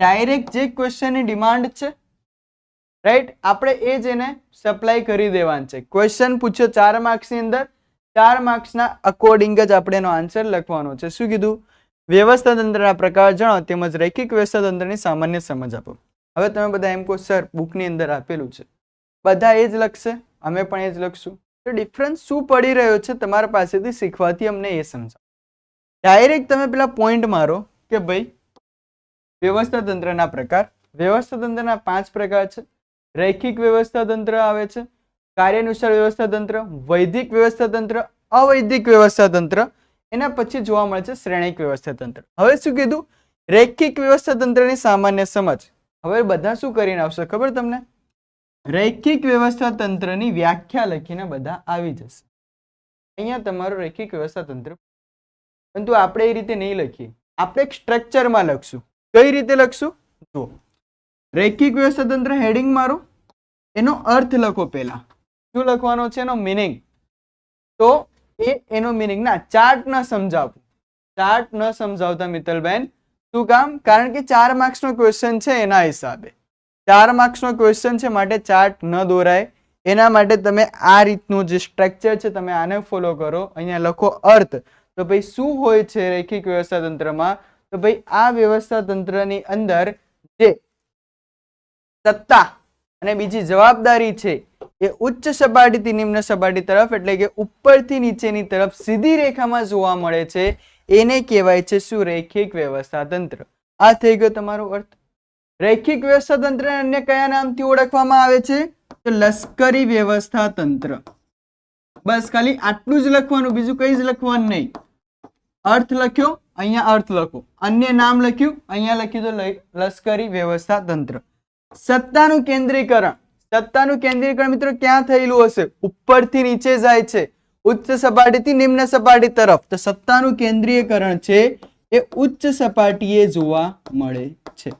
ડાયરેક્ટ જે ક્વેશ્ચનની ડિમાન્ડ છે, રાઈટ, આપણે એ જ એને સપ્લાય કરી દેવાનું છે. ક્વેશ્ચન પૂછ્યો 4 માર્ક્સની અંદર, 4 માર્ક્સના અકોર્ડિંગ જ આપણે એનો આન્સર લખવાનો છે. શું કીધું? વ્યવસ્થા તંત્રના પ્રકાર જણાવો તેમજ રૈખિક વ્યવસ્થા તંત્રની સામાન્ય સમજ આપો. હવે તમે બધા એમ કહો સર બુકની અંદર આપેલું છે, બધા એ જ લખશે, અમે પણ એ જ લખશું, તો ડિફરન્સ શું પડી રહ્યો છે તમારા પાસેથી શીખવાથી અમને એ સમજાવો. ડાયરેક્ટ તમે પેલા પોઈન્ટ મારો કે ભાઈ વ્યવસ્થા તંત્રના પ્રકાર. વ્યવસ્થા તંત્રના 5 પ્રકાર છે. રૈખિક વ્યવસ્થા તંત્ર આવે છે, કાર્યાનુસાર વ્યવસ્થા તંત્ર, વૈદિક વ્યવસ્થા તંત્ર, અવૈદિક વ્યવસ્થા તંત્ર, એના પછી જોવા મળે છે શ્રેણિક વ્યવસ્થા તંત્ર. હવે શું કીધું? રૈખિક વ્યવસ્થા તંત્રની સામાન્ય સમજ. હવે બધા શું કરીને આવશે ખબર તમને? રૈખિક વ્યવસ્થા તંત્રની વ્યાખ્યા લખીને બધા આવી જશે. અહીંયા તમારું રૈખિક વ્યવસ્થા તંત્ર, પરંતુ આપણે એ રીતે નહીં લખીએ, આપણે એક સ્ટ્રક્ચરમાં લખશું. કઈ રીતે લખશું? જુઓ, રૈખિક વ્યવસ્થા તંત્ર હેડિંગ મારો, એનો અર્થ લખો. પહેલા શું લખવાનો છે? એનો મિનિંગ. તો એનો મિનિંગ ના ચાર્ટ ન સમજાવું, ચાર્ટ ન સમજાવતા મિત્તલબેન. શું કામ? કારણ કે 4 માર્ક્સનો ક્વેશ્ચન છે, એના હિસાબે 4 માર્ક્સનો ક્વેશ્ચન છે, માટે ચાર્ટ ન દોરાય. એના માટે તમે આ રીતનું જે સ્ટ્રક્ચર છે તમે આને ફોલો કરો. અહીંયા લખો અર્થ. તો ભાઈ શું હોય છે રૈખિક વ્યવસ્થા તંત્રમાં? તો ભાઈ આ વ્યવસ્થા તંત્રની અંદર જે સત્તા અને બીજી જવાબદારી છે એ ઉચ્ચ સપાટીથી નિમ્ન સપાટી તરફ એટલે કે ઉપરથી નીચેની તરફ સીધી રેખામાં જોવા મળે છે એને કહેવાય છે શું? રૈખિક વ્યવસ્થા તંત્ર. આ થઈ ગયો તમારો અર્થ. રૈખિક વ્યવસ્થા તંત્ર અન્ય કયા નામથી ઓળખવામાં આવે છે? તો લશ્કરી વ્યવસ્થા તંત્ર. બસ ખાલી આટલું જ લખવાનું, બીજું કઈ જ લખવાનું નહીં. અર્થ લખ્યો, અહીંયા અર્થ લખો. અન્ય નામ લખ્યું, અહીંયા લખ્યું તો લશ્કરી વ્યવસ્થા તંત્ર. સત્તાનું કેન્દ્રીકરણ. સત્તાનું કેન્દ્રીકરણ મિત્રો ક્યાં થયેલું હશે? ઉપરથી નીચે જાય છે, ઉચ્ચ સપાટીથી નિમ્ન સપાટી તરફ. તો સત્તાનું કેન્દ્રીયકરણ છે એ ઉચ્ચ સપાટીએ જોવા મળે છે.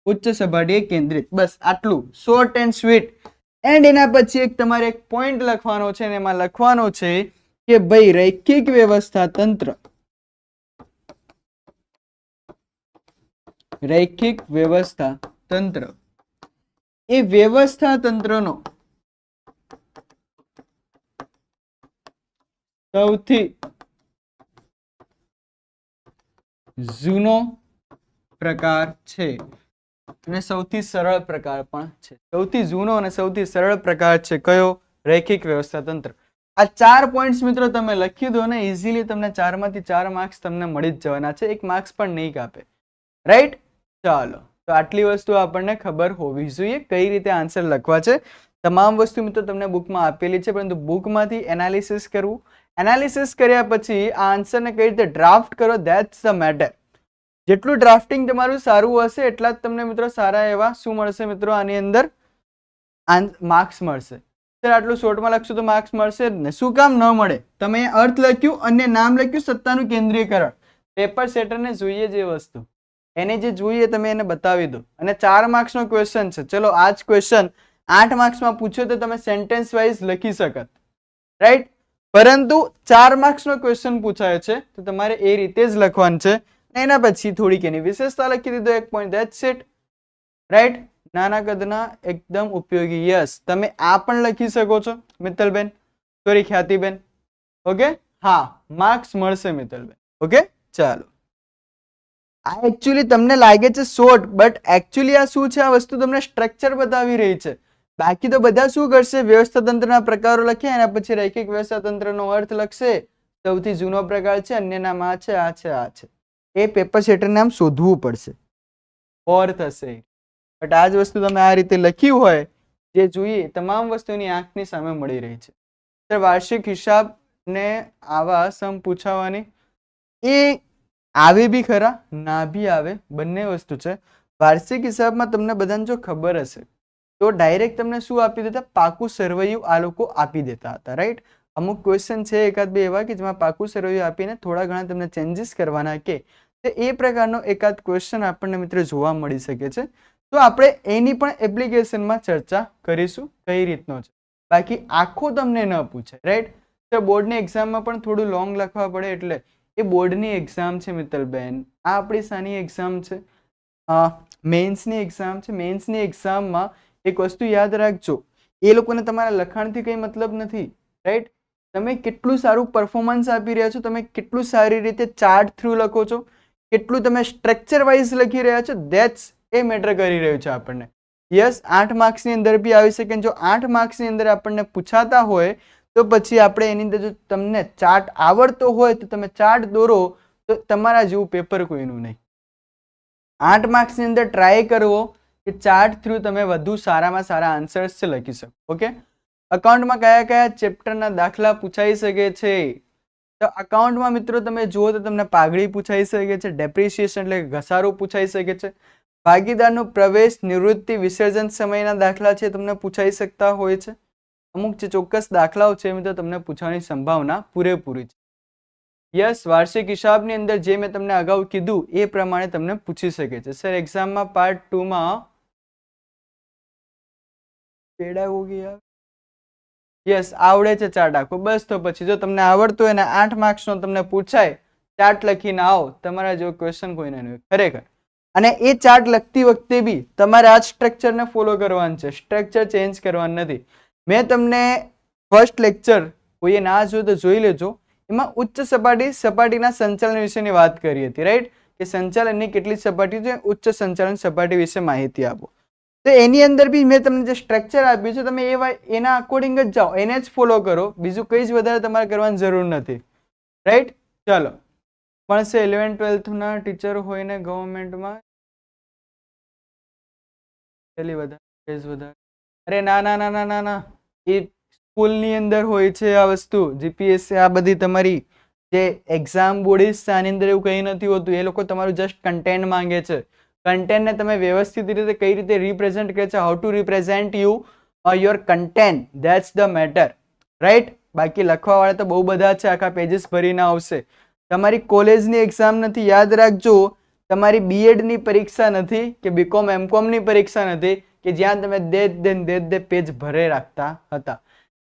ઉચ્ચ સપાટીએ કેન્દ્રિત. બસ આટલું, શોર્ટ એન્ડ સ્વીટ. એન્ડ એના પછી એક તમારે એક પોઈન્ટ લખવાનો છે, અને એમાં લખવાનો છે કે ભાઈ રૈખિક વ્યવસ્થા તંત્ર, રૈખિક વ્યવસ્થા તંત્ર એ વ્યવસ્થા તંત્રનો સૌથી જૂનો પ્રકાર છે અને સૌથી સરળ પ્રકાર પણ છે. સૌથી જૂનો અને સૌથી સરળ પ્રકાર છે કયો? રૈખિક વ્યવસ્થા તંત્ર. આ 4 પોઈન્ટ્સ મિત્રો તમે લખી દો ને ઇઝીલી તમને 4 માંથી 4 માર્ક્સ તમને મળી જ જવાના છે. 1 માર્ક્સ પણ નહીં કાપે. રાઈટ? ચાલો, તો આટલી વસ્તુ આપણને ખબર હોવી જોઈએ કઈ રીતે આન્સર લખવા છે. તમામ વસ્તુ મિત્રો તમને બુકમાં આપેલી છે, પરંતુ બુકમાંથી એનાલિસિસ કરવું, એનાલિસિસ કર્યા પછી આ આન્સરને કઈ રીતે ડ્રાફ્ટ કરો, ધેટ્સ ધ મેટર. જેટલું ડ્રાફ્ટિંગ તમારું સારું હશે એટલા જ તમને મિત્રો સારા એવા શું મળશે મિત્રો? આની અંદર માર્ક્સ મળશે. સર આટલું શોર્ટમાં લખશું તો માર્ક્સ મળશે જ ને? શું કામ ન મળે? તમે અર્થ લખ્યું, અન્ય નામ લખ્યું, સત્તાનું કેન્દ્રીયકરણ. પેપર સેટરને જોઈએ જે વસ્તુ, એને જે જોઈએ તમે એને બતાવી દો. અને 4 માર્ક્સનો ક્વેશ્ચન છે. ચલો આ જ ક્વેશ્ચન 8 માર્ક્સમાં પૂછ્યો તો તમે સેન્ટેન્સ વાઇઝ લખી શકત. રાઈટ? પરંતુ 4 માર્ક્સનો ક્વેશ્ચન પૂછાય છે તો તમારે એ રીતે જ લખવાનું છે. એના પછી થોડીક એની વિશેષતા લખી દીધો, 1 પોઈન્ટ, ધેટ્સ ઇટ. રાઈટ? નાના કદના એકદમ ઉપયોગી. યસ, તમે આ પણ લખી શકો છો મિત્તલબેન, સોરી ખ્યાતિબેન. ઓકે, હા, માર્ક્સ મળશે મિત્તલબેન. ઓકે, ચાલો. આ એકચ્યુઅલી તમને લાગે છે શોર્ટ, બટ એકચ્યુઅલી આ શું છે? આ વસ્તુ તમને સ્ટ્રક્ચર બતાવી રહી છે. બાકી તો બધા શું કરશે? વ્યવસ્થા તંત્રના પ્રકારો લખે, એના પછી રૈખિક વ્યવસ્થા તંત્રનો અર્થ લખશે. સૌથી જૂનો પ્રકાર છે, અન્યના માં છે, આ છે, આ છે. એ પેપર સેટરને આમ શોધવું પડશે ઓર થશે. બટ આ જ વસ્તુ તમે આ રીતે લખ્યું હોય, જે જોઈએ તમામ વસ્તુની આંખની સામે મળી રહી છે. સર વાર્ષિક હિસાબ ને આવા સમ પૂછાવાની એ આવે બી ખરા, ના બી આવે, બંને વસ્તુ છે. વાર્ષિક હિસાબમાં તમને બધાને જો ખબર હશે તો ડાયરેક્ટ તમને શું આપી દેતા? પાકું સરવૈયું આ લોકો આપી દેતા હતા. રાઈટ? અમુક ક્વેશ્ચન છે એકાદ બે એવા કે જેમાં પાકું સરવૈયું આપીને થોડા ઘણા તમને ચેન્જીસ કરવાના કે એ પ્રકારનો એકાદ ક્વેશ્ચન આપણને મિત્રો જોવા મળી શકે છે. તો આપણે એની પણ એપ્લિકેશનમાં ચર્ચા કરીશું કઈ રીતનો છે. બાકી આખો તમને ન પૂછે. રાઈટ? તો બોર્ડની એક્ઝામમાં પણ થોડું લોંગ લખવા પડે, એટલે એ બોર્ડની એક્ઝામ છે મિત્તલબેન. આ આપણી સાની એક્ઝામ છે? મેન્સની એક્ઝામ છે. મેન્સની એક્ઝામમાં એક વસ્તુ યાદ રાખજો, એ લોકોને તમારા લખાણથી કંઈ મતલબ નથી. રાઈટ? તમે કેટલું સારું પરફોર્મન્સ આપી રહ્યા છો, તમે કેટલું સારી રીતે ચાર્ટ થ્રુ લખો છો, કેટલું તમે સ્ટ્રક્ચર વાઇઝ લખી રહ્યા છો, ધેટ્સ એ મેટર કરી રહ્યું છે આપણને. યસ, 8 માર્ક્સની અંદર બી આવી શકે. જો 8 માર્ક્સની અંદર આપણને પૂછાતા હોય તો પછી આપણે એની અંદર જો તમને ચાર્ટ આવડતો હોય તો તમે ચાર્ટ દોરો તો તમારા જેવું પેપર કોઈનું નહીં. 8 માર્ક્સની અંદર ટ્રાય કરવો કે ચાર્ટ થ્રુ તમે વધુ સારામાં સારા આન્સર્સ લખી શકો. ઓકે, અકાઉન્ટમાં કયા કયા ચેપ્ટરના દાખલા પૂછાઈ શકે છે? તો અકાઉન્ટમાં મિત્રો તમે જુઓ તો તમને પાઘડી પૂછાઈ શકે છે, ડેપ્રિસિએશન એટલે ઘસારો પૂછાઈ શકે છે, ભાગીદારનો પ્રવેશ, નિવૃત્તિ, વિસર્જન સમયના દાખલા છે તમને પૂછાઈ શકતા હોય છે. અમુક જે ચોક્કસ દાખલાઓ છે મિત્રો તમને પૂછવાની સંભાવના પૂરેપૂરી છે. યસ, વાર્ષિક હિસાબની અંદર જે મેં તમને અગાઉ કીધું એ પ્રમાણે તમને પૂછી શકે છે. સર એક્ઝામમાં પાર્ટ 2 માં પેડાગોગી આવે? યસ, આવડે છે ચાર્ટ આખો. બસ તો પછી જો તમને આવડતું હોય ને 8 માર્ક્સનો તમને પૂછાય, ચાર્ટ લખીને આવો, તમારા જેવો ક્વેશ્ચન કોઈને નહીં ખરેખર. અને એ ચાર્ટ લખતી વખતે બી તમારે આ સ્ટ્રક્ચરને ફોલો કરવાનું છે, સ્ટ્રક્ચર ચેન્જ કરવાનું નથી. મેં તમને ફર્સ્ટ લેક્ચર કોઈએ ના જોયું તો જોઈ લેજો, એમાં ઉચ્ચ સપાટીના સંચાલન વિશેની વાત કરી હતી. રાઈટ? કે સંચાલનની કેટલી સપાટી છે, ઉચ્ચ સંચાલન સપાટી વિશે માહિતી આપો. તો એની અંદર બી મેં તમને જે સ્ટ્રક્ચર આપ્યું છે તમે એના અકોર્ડિંગ જ જાઓ, એને જ ફોલો કરો, બીજું કંઈ જ વધારે તમારે કરવાની જરૂર નથી. રાઈટ. ચાલો, પણ છે 11-12 ના ટીચર હોય ને ગવર્મેન્ટમાં વધારે, અરે ના ના ના ના ના ના, એ સ્કૂલની અંદર હોય છે આ વસ્તુ. જીપીએસસી આ બધી તમારી જે એક્ઝામ બોડીઝ છે આની અંદર એવું કંઈ નથી હોતું. એ લોકો તમારું જસ્ટ કન્ટેન્ટ માંગે છે. કન્ટેન્ટને તમે વ્યવસ્થિત રીતે કઈ રીતે રિપ્રેઝેન્ટ કરે છે, how to represent your content, that's the matter. Right. બાકી લખવા વાળા તો બહુ બધા છે, આખા પેજીસ ભરીને આવશે. તમારી કોલેજની એક્ઝામ નથી, યાદ રાખજો. તમારી બીએડની પરીક્ષા નથી કે બીકોમ એમકોમની પરીક્ષા નથી કે જ્યાં તમે દે પેજ ભરે રાખતા હતા.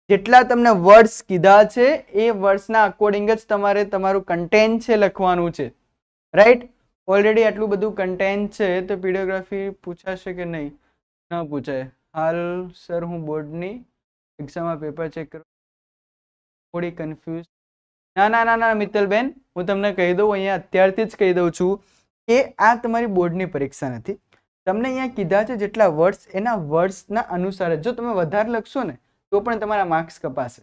જેટલા તમને વર્ડ્સ કીધા છે એ વર્ડ્સના અકોર્ડિંગ જ તમારે તમારું કન્ટેન્ટ છે લખવાનું છે. રાઈટ. ઓલરેડી આટલું બધું કન્ટેન્ટ છે તો પીડિયોગ્રાફી પૂછાશે કે નહીં? ન પૂછાય. હાલ સર હું બોર્ડની એક્ઝામમાં પેપર ચેક કરું, થોડી કન્ફ્યુઝ. ના ના ના ના મિત્તલબેન, હું તમને કહી દઉં, અહીંયા અત્યારથી જ કહી દઉં છું કે આ તમારી બોર્ડની પરીક્ષા નથી. તમને અહીંયા કીધા છે જેટલા વર્ડ્સ એના વર્ડ્સના અનુસાર જો તમે વધારે લખશો ને તો પણ તમારા માર્ક્સ કપાશે.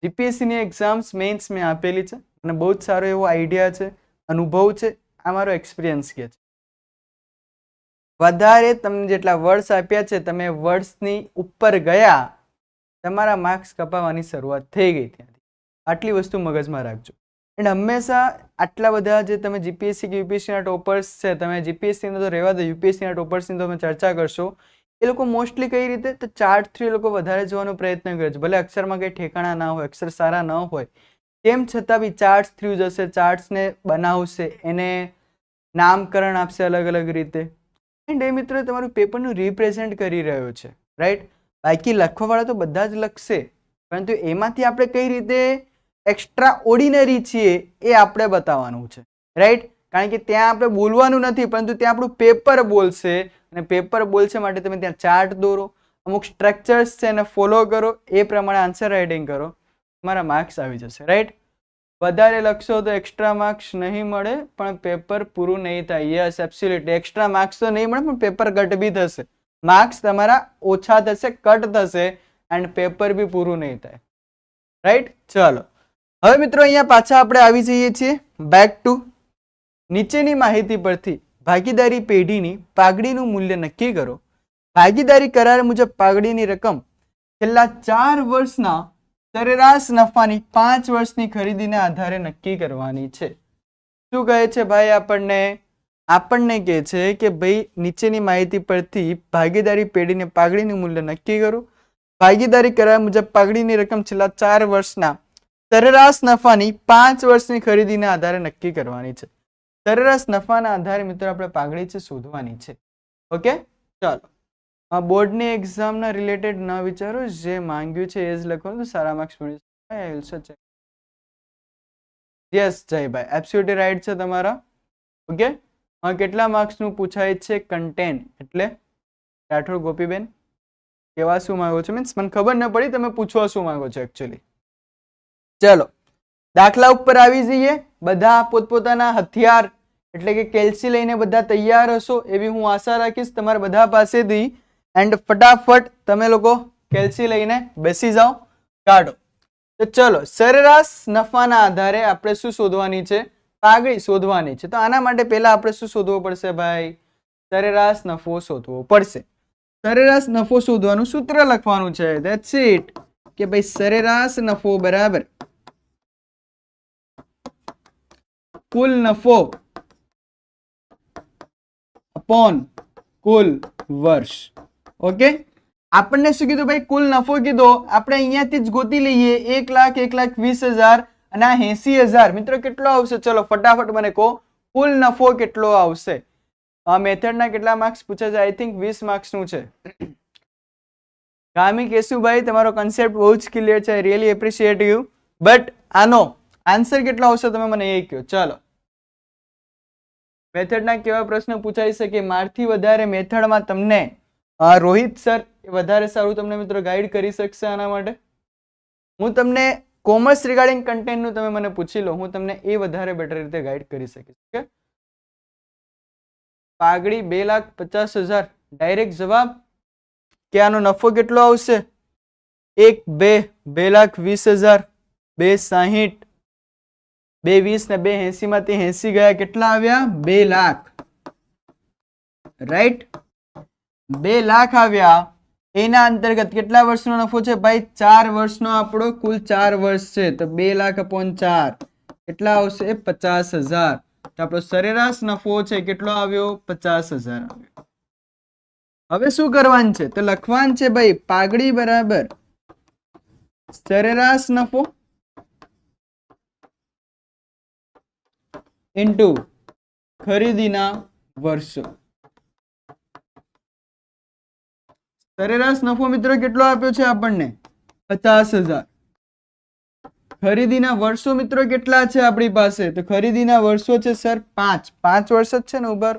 જીપીએસસીની એક્ઝામ્સ મેઇન્સ મેં આપેલી છે અને બહુ જ સારો એવો આઈડિયા છે, અનુભવ છે, આ મારો એક્સપિરિયન્સ કે છે. વધારે તમને જેટલા વર્ડ્સ આપ્યા છે તમે વર્ડ્સની ઉપર ગયા, તમારા માર્ક્સ કપાવવાની શરૂઆત થઈ ગઈ ત્યાંથી. આટલી વસ્તુ મગજમાં રાખજો. એન્ડ હંમેશા આટલા બધા જે તમે જીપીએસસી કે યુપીએસસીના ટોપર્સ છે, તમે જીપીએસસીને તો રહેવા દો, યુપીએસસીના ટોપર્સની તો તમે ચર્ચા કરશો. એ લોકો મોસ્ટલી કઈ રીતે તો ચાર્ટ થ્રુ એ લોકો વધારે જોવાનો પ્રયત્ન કરે છે. ભલે અક્ષરમાં કંઈ ઠેકાણા ના હોય, અક્ષર સારા ન હોય, તેમ છતાં બી ચાર્ટ્સ થ્રુ જશે, ચાર્ટ્સને બનાવશે, એને નામકરણ આપશે અલગ અલગ રીતે. એન્ડ એ મિત્રો તમારું પેપરનું રિપ્રેઝેન્ટ કરી રહ્યો છે. રાઈટ. બાકી લખવાવાળા તો બધા જ લખશે, પરંતુ એમાંથી આપણે કઈ રીતે એક્સ્ટ્રા ઓર્ડિનરી છીએ એ આપણે બતાવવાનું છે. રાઈટ. કારણ કે ત્યાં આપણે બોલવાનું નથી, પરંતુ ત્યાં આપણું પેપર બોલશે અને પેપર બોલશે માટે તમે ત્યાં ચાર્ટ દોરો, અમુક સ્ટ્રક્ચર્સ છે એને ફોલો કરો, એ પ્રમાણે આન્સર રાઇટિંગ કરો, તમારા માર્ક્સ આવી જશે. રાઈટ. વધારે લખશો તો એક્સ્ટ્રા માર્ક્સ નહીં મળે પણ પેપર પૂરું નહીં થાય. યસ એબ્સોલ્યુટલી, એક્સ્ટ્રા માર્ક્સ તો નહીં મળે પણ પેપર કટ બી થશે. માર્ક્સ તમારા ઓછા થશે, કટ થશે એન્ડ પેપર બી પૂરું નહીં થાય. રાઈટ. ચાલો, હવે મિત્રો અહીંયા પાછા આપણે આવી જઈએ છીએ બેક ટુ. નીચેની માહિતી પરથી ભાગીદારી પેઢીની પાઘડીનું મૂલ્ય નક્કી કરો. ભાગીદારી કરાર મુજબ પાઘડીની રકમ છેલ્લા 4 વર્ષના સરેરાશ નફાની 5 વર્ષની ખરીદીના આધારે નક્કી કરવાની છે. શું કહે છે ભાઈ? આપણને કહે છે કે ભાઈ નીચેની માહિતી પરથી ભાગીદારી પેઢીને પાઘડીનું મૂલ્ય નક્કી કરો. ભાગીદારી કરાર મુજબ પાઘડીની રકમ છેલ્લા 4 વર્ષના સરેરાશ નફાની 5 વર્ષની ખરીદીના આધારે નક્કી કરવાની છે. સરેરાશ નફાના આધારે મિત્રો આપણે પાઘડી છે શોધવાની છે. ઓકે. ચાલો, બોર્ડની એક્ઝામના રિલેટેડ ન વિચારો, જે માંગ્યું છે એ જ લખવાનું તો સારા માર્ક્સ મળી જશે. યસ જયભાઈ, એબ્સોલ્યુટલી રાઈટ છે તમારા. ઓકે. કેટલા માર્ક્સનું પૂછાય છે કન્ટેન્ટ, એટલે રાઠોડ ગોપીબેન કેવા શું માંગો છો? મીન્સ મને ખબર ન પડી તમે પૂછવા શું માંગો છો એકચ્યુઅલી. ચલો, દાખલા ઉપર આવી જઈએ. બધા પોતપોતાના હથિયાર એટલે કે કેલ્સી લઈને બધા તૈયાર હશો એવી હું આશા રાખીશ તમારા બધા પાસેથી. એન્ડ ફટાફટ તમે લોકો કેલ્સી લઈને બેસી જાઓ, કાઢો. તો ચલો, સરેરાશ નફાના આધારે આપણે શું શોધવાની છે? પાઘડી શોધવાની છે. તો આના માટે પહેલા આપણે શું શોધવું પડશે ભાઈ? સરેરાશ નફો શોધવો પડશે. સરેરાશ નફો શોધવાનું સૂત્ર લખવાનું છે. That's it. કે ભાઈ સરેરાશ નફો બરાબર કુલ નફો અપોન કુલ વર્ષ. ઓકે. આપણને શું કીધું ભાઈ? કુલ નફો કીધો. આપણે અહીંયાથી જ ગોતી લઈએ. 1,20,000 અને 80,000. મિત્રો કેટલો આવશે? ચલો ફટાફટ મને કહો, કુલ નફો કેટલો આવશે? આ મેથડના કેટલા માર્ક્સ પૂછે છે? આઈ થિંક 20 માર્ક્સનું છે. કામી કેશુભાઈ, તમારો કન્સેપ્ટ બહુ જ ક્લિયર છે. I really appreciate you. But આનો આન્સર કેટલો આવશે તમે મને એ કહો. ચાલો, મેથડના કેવા પ્રશ્નો પૂછાઈ શકે? મારથી વધારે મેથડમાં તમને રોહિત સર વધારે સારું તમને મિત્રો ગાઈડ કરી શકશે આના માટે. હું તમને કોમર્સ રિગાર્ડિંગ કન્ટેન્ટનું તમે મને પૂછી લો, હું તમને એ વધારે બેટર રીતે ગાઈડ કરી શકીશ. ઓકે. પાઘડી 2,50,000 ડાયરેક્ટ જવાબ કે આનો નફો કેટલો આવશે 1 2 2,20,000 2,60 2,20 ને 2,80 માંથી 80 ગયા કેટલા આવ્યા 2 લાખ રાઈટ 2 લાખ આવ્યા એના અંતર્ગત કેટલા વર્ષનો નફો છે ભાઈ 4 વર્ષનો આપણો કુલ 4 વર્ષ છે તો 2 લાખ upon 4 કેટલા આવશે 50,000 તો આપણો સરેરાશ નફો છે કેટલો આવ્યો 50,000 આવ્યો હવે શું કરવાનું છે તો લખવાનું છે ભાઈ પાઘડી બરાબર સરેરાશ નફો ઇન્ટુ ખરીદીના વર્ષો સરેરાશ નફો મિત્રો કેટલો આપ્યો છે આપણને 50,000 ખરીદીના વર્ષો મિત્રો કેટલા છે આપણી પાસે તો ખરીદીના વર્ષો છે સર 5 વર્ષ જ છે ને ઉપર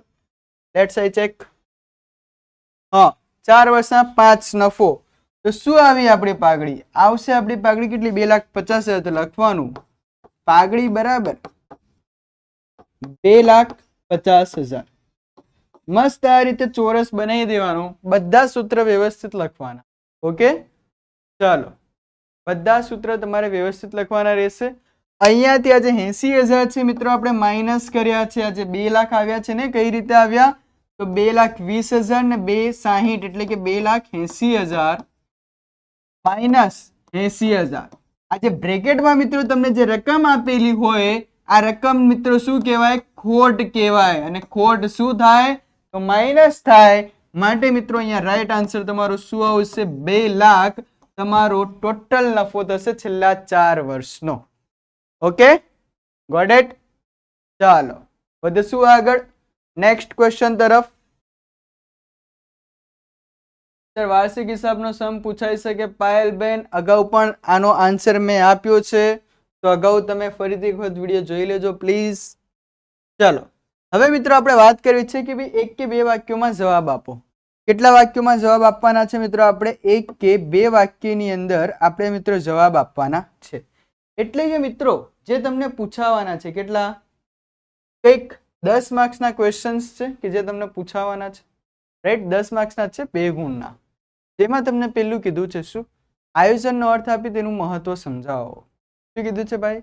લેટ્સ આઈ ચેક હા 4 વર્ષના 5 નફો તો શું આવી આપણી પાઘડી આવશે આપણી પાઘડી કેટલી 2,50,000 તો લખવાનું પાઘડી બરાબર 2,50,000 મસ્ત આ રીતે ચોરસ બનાવી દેવાનું બધા સૂત્ર વ્યવસ્થિત લખવાના ઓકે ચાલો બધા સૂત્ર તમારે વ્યવસ્થિત લખવાના રહેશે અહીંયાથી આજે 80,000 છે મિત્રો આપણે માઇનસ કર્યા છે આજે 2 લાખ આવ્યા છે ને કઈ રીતે આવ્યા તો 2,20,000 ને 2,60 એટલે કે 2,80,000 માઇનસ 80,000 આજે બ્રેકેટમાં મિત્રો તમને જે રકમ આપેલી હોય આ રકમ મિત્રો શું કહેવાય ખોટ કહેવાય અને ખોટ શું થાય તો માઇનસ થાય માટે મિત્રો અહીંયા રાઈટ આન્સર તમારો શું આવશે 2 લાખ તમારો ટોટલ નફો થશે છેલ્લા 4 વર્ષનો ઓકે ગોટ ઇટ ચાલો વધશું આગળ નેક્સ્ટ ક્વેશ્ચન તરફ સર વાર્ષિક હિસાબનો સમ પૂછાઈ શકે પાયલબેન અગાઉ પણ આનો આન્સર મેં આપ્યો છે તો અગાઉ તમે ફરીથી એક વખત વિડીયો જોઈ લેજો પ્લીઝ ચાલો હવે મિત્રો આપણે વાત કરવી છે કે ભાઈ 1 કે 2 વાક્યોમાં જવાબ આપો કેટલા વાક્યોમાં જવાબ આપવાના છે મિત્રો આપણે 1 કે 2 વાક્યની અંદર આપણે મિત્રો જવાબ આપવાના છે એટલે કે મિત્રો જે તમને પૂછાવાના છે કેટલા કંઈક 10 માર્ક્સના ક્વેશ્ચન્સ છે કે જે તમને પૂછાવાના છે રાઈટ 10 માર્ક્સના છે 2 ગુણના જેમાં તમને પહેલું કીધું છે શું આયોજનનો અર્થ આપી તેનું મહત્વ સમજાવો શું કીધું છે ભાઈ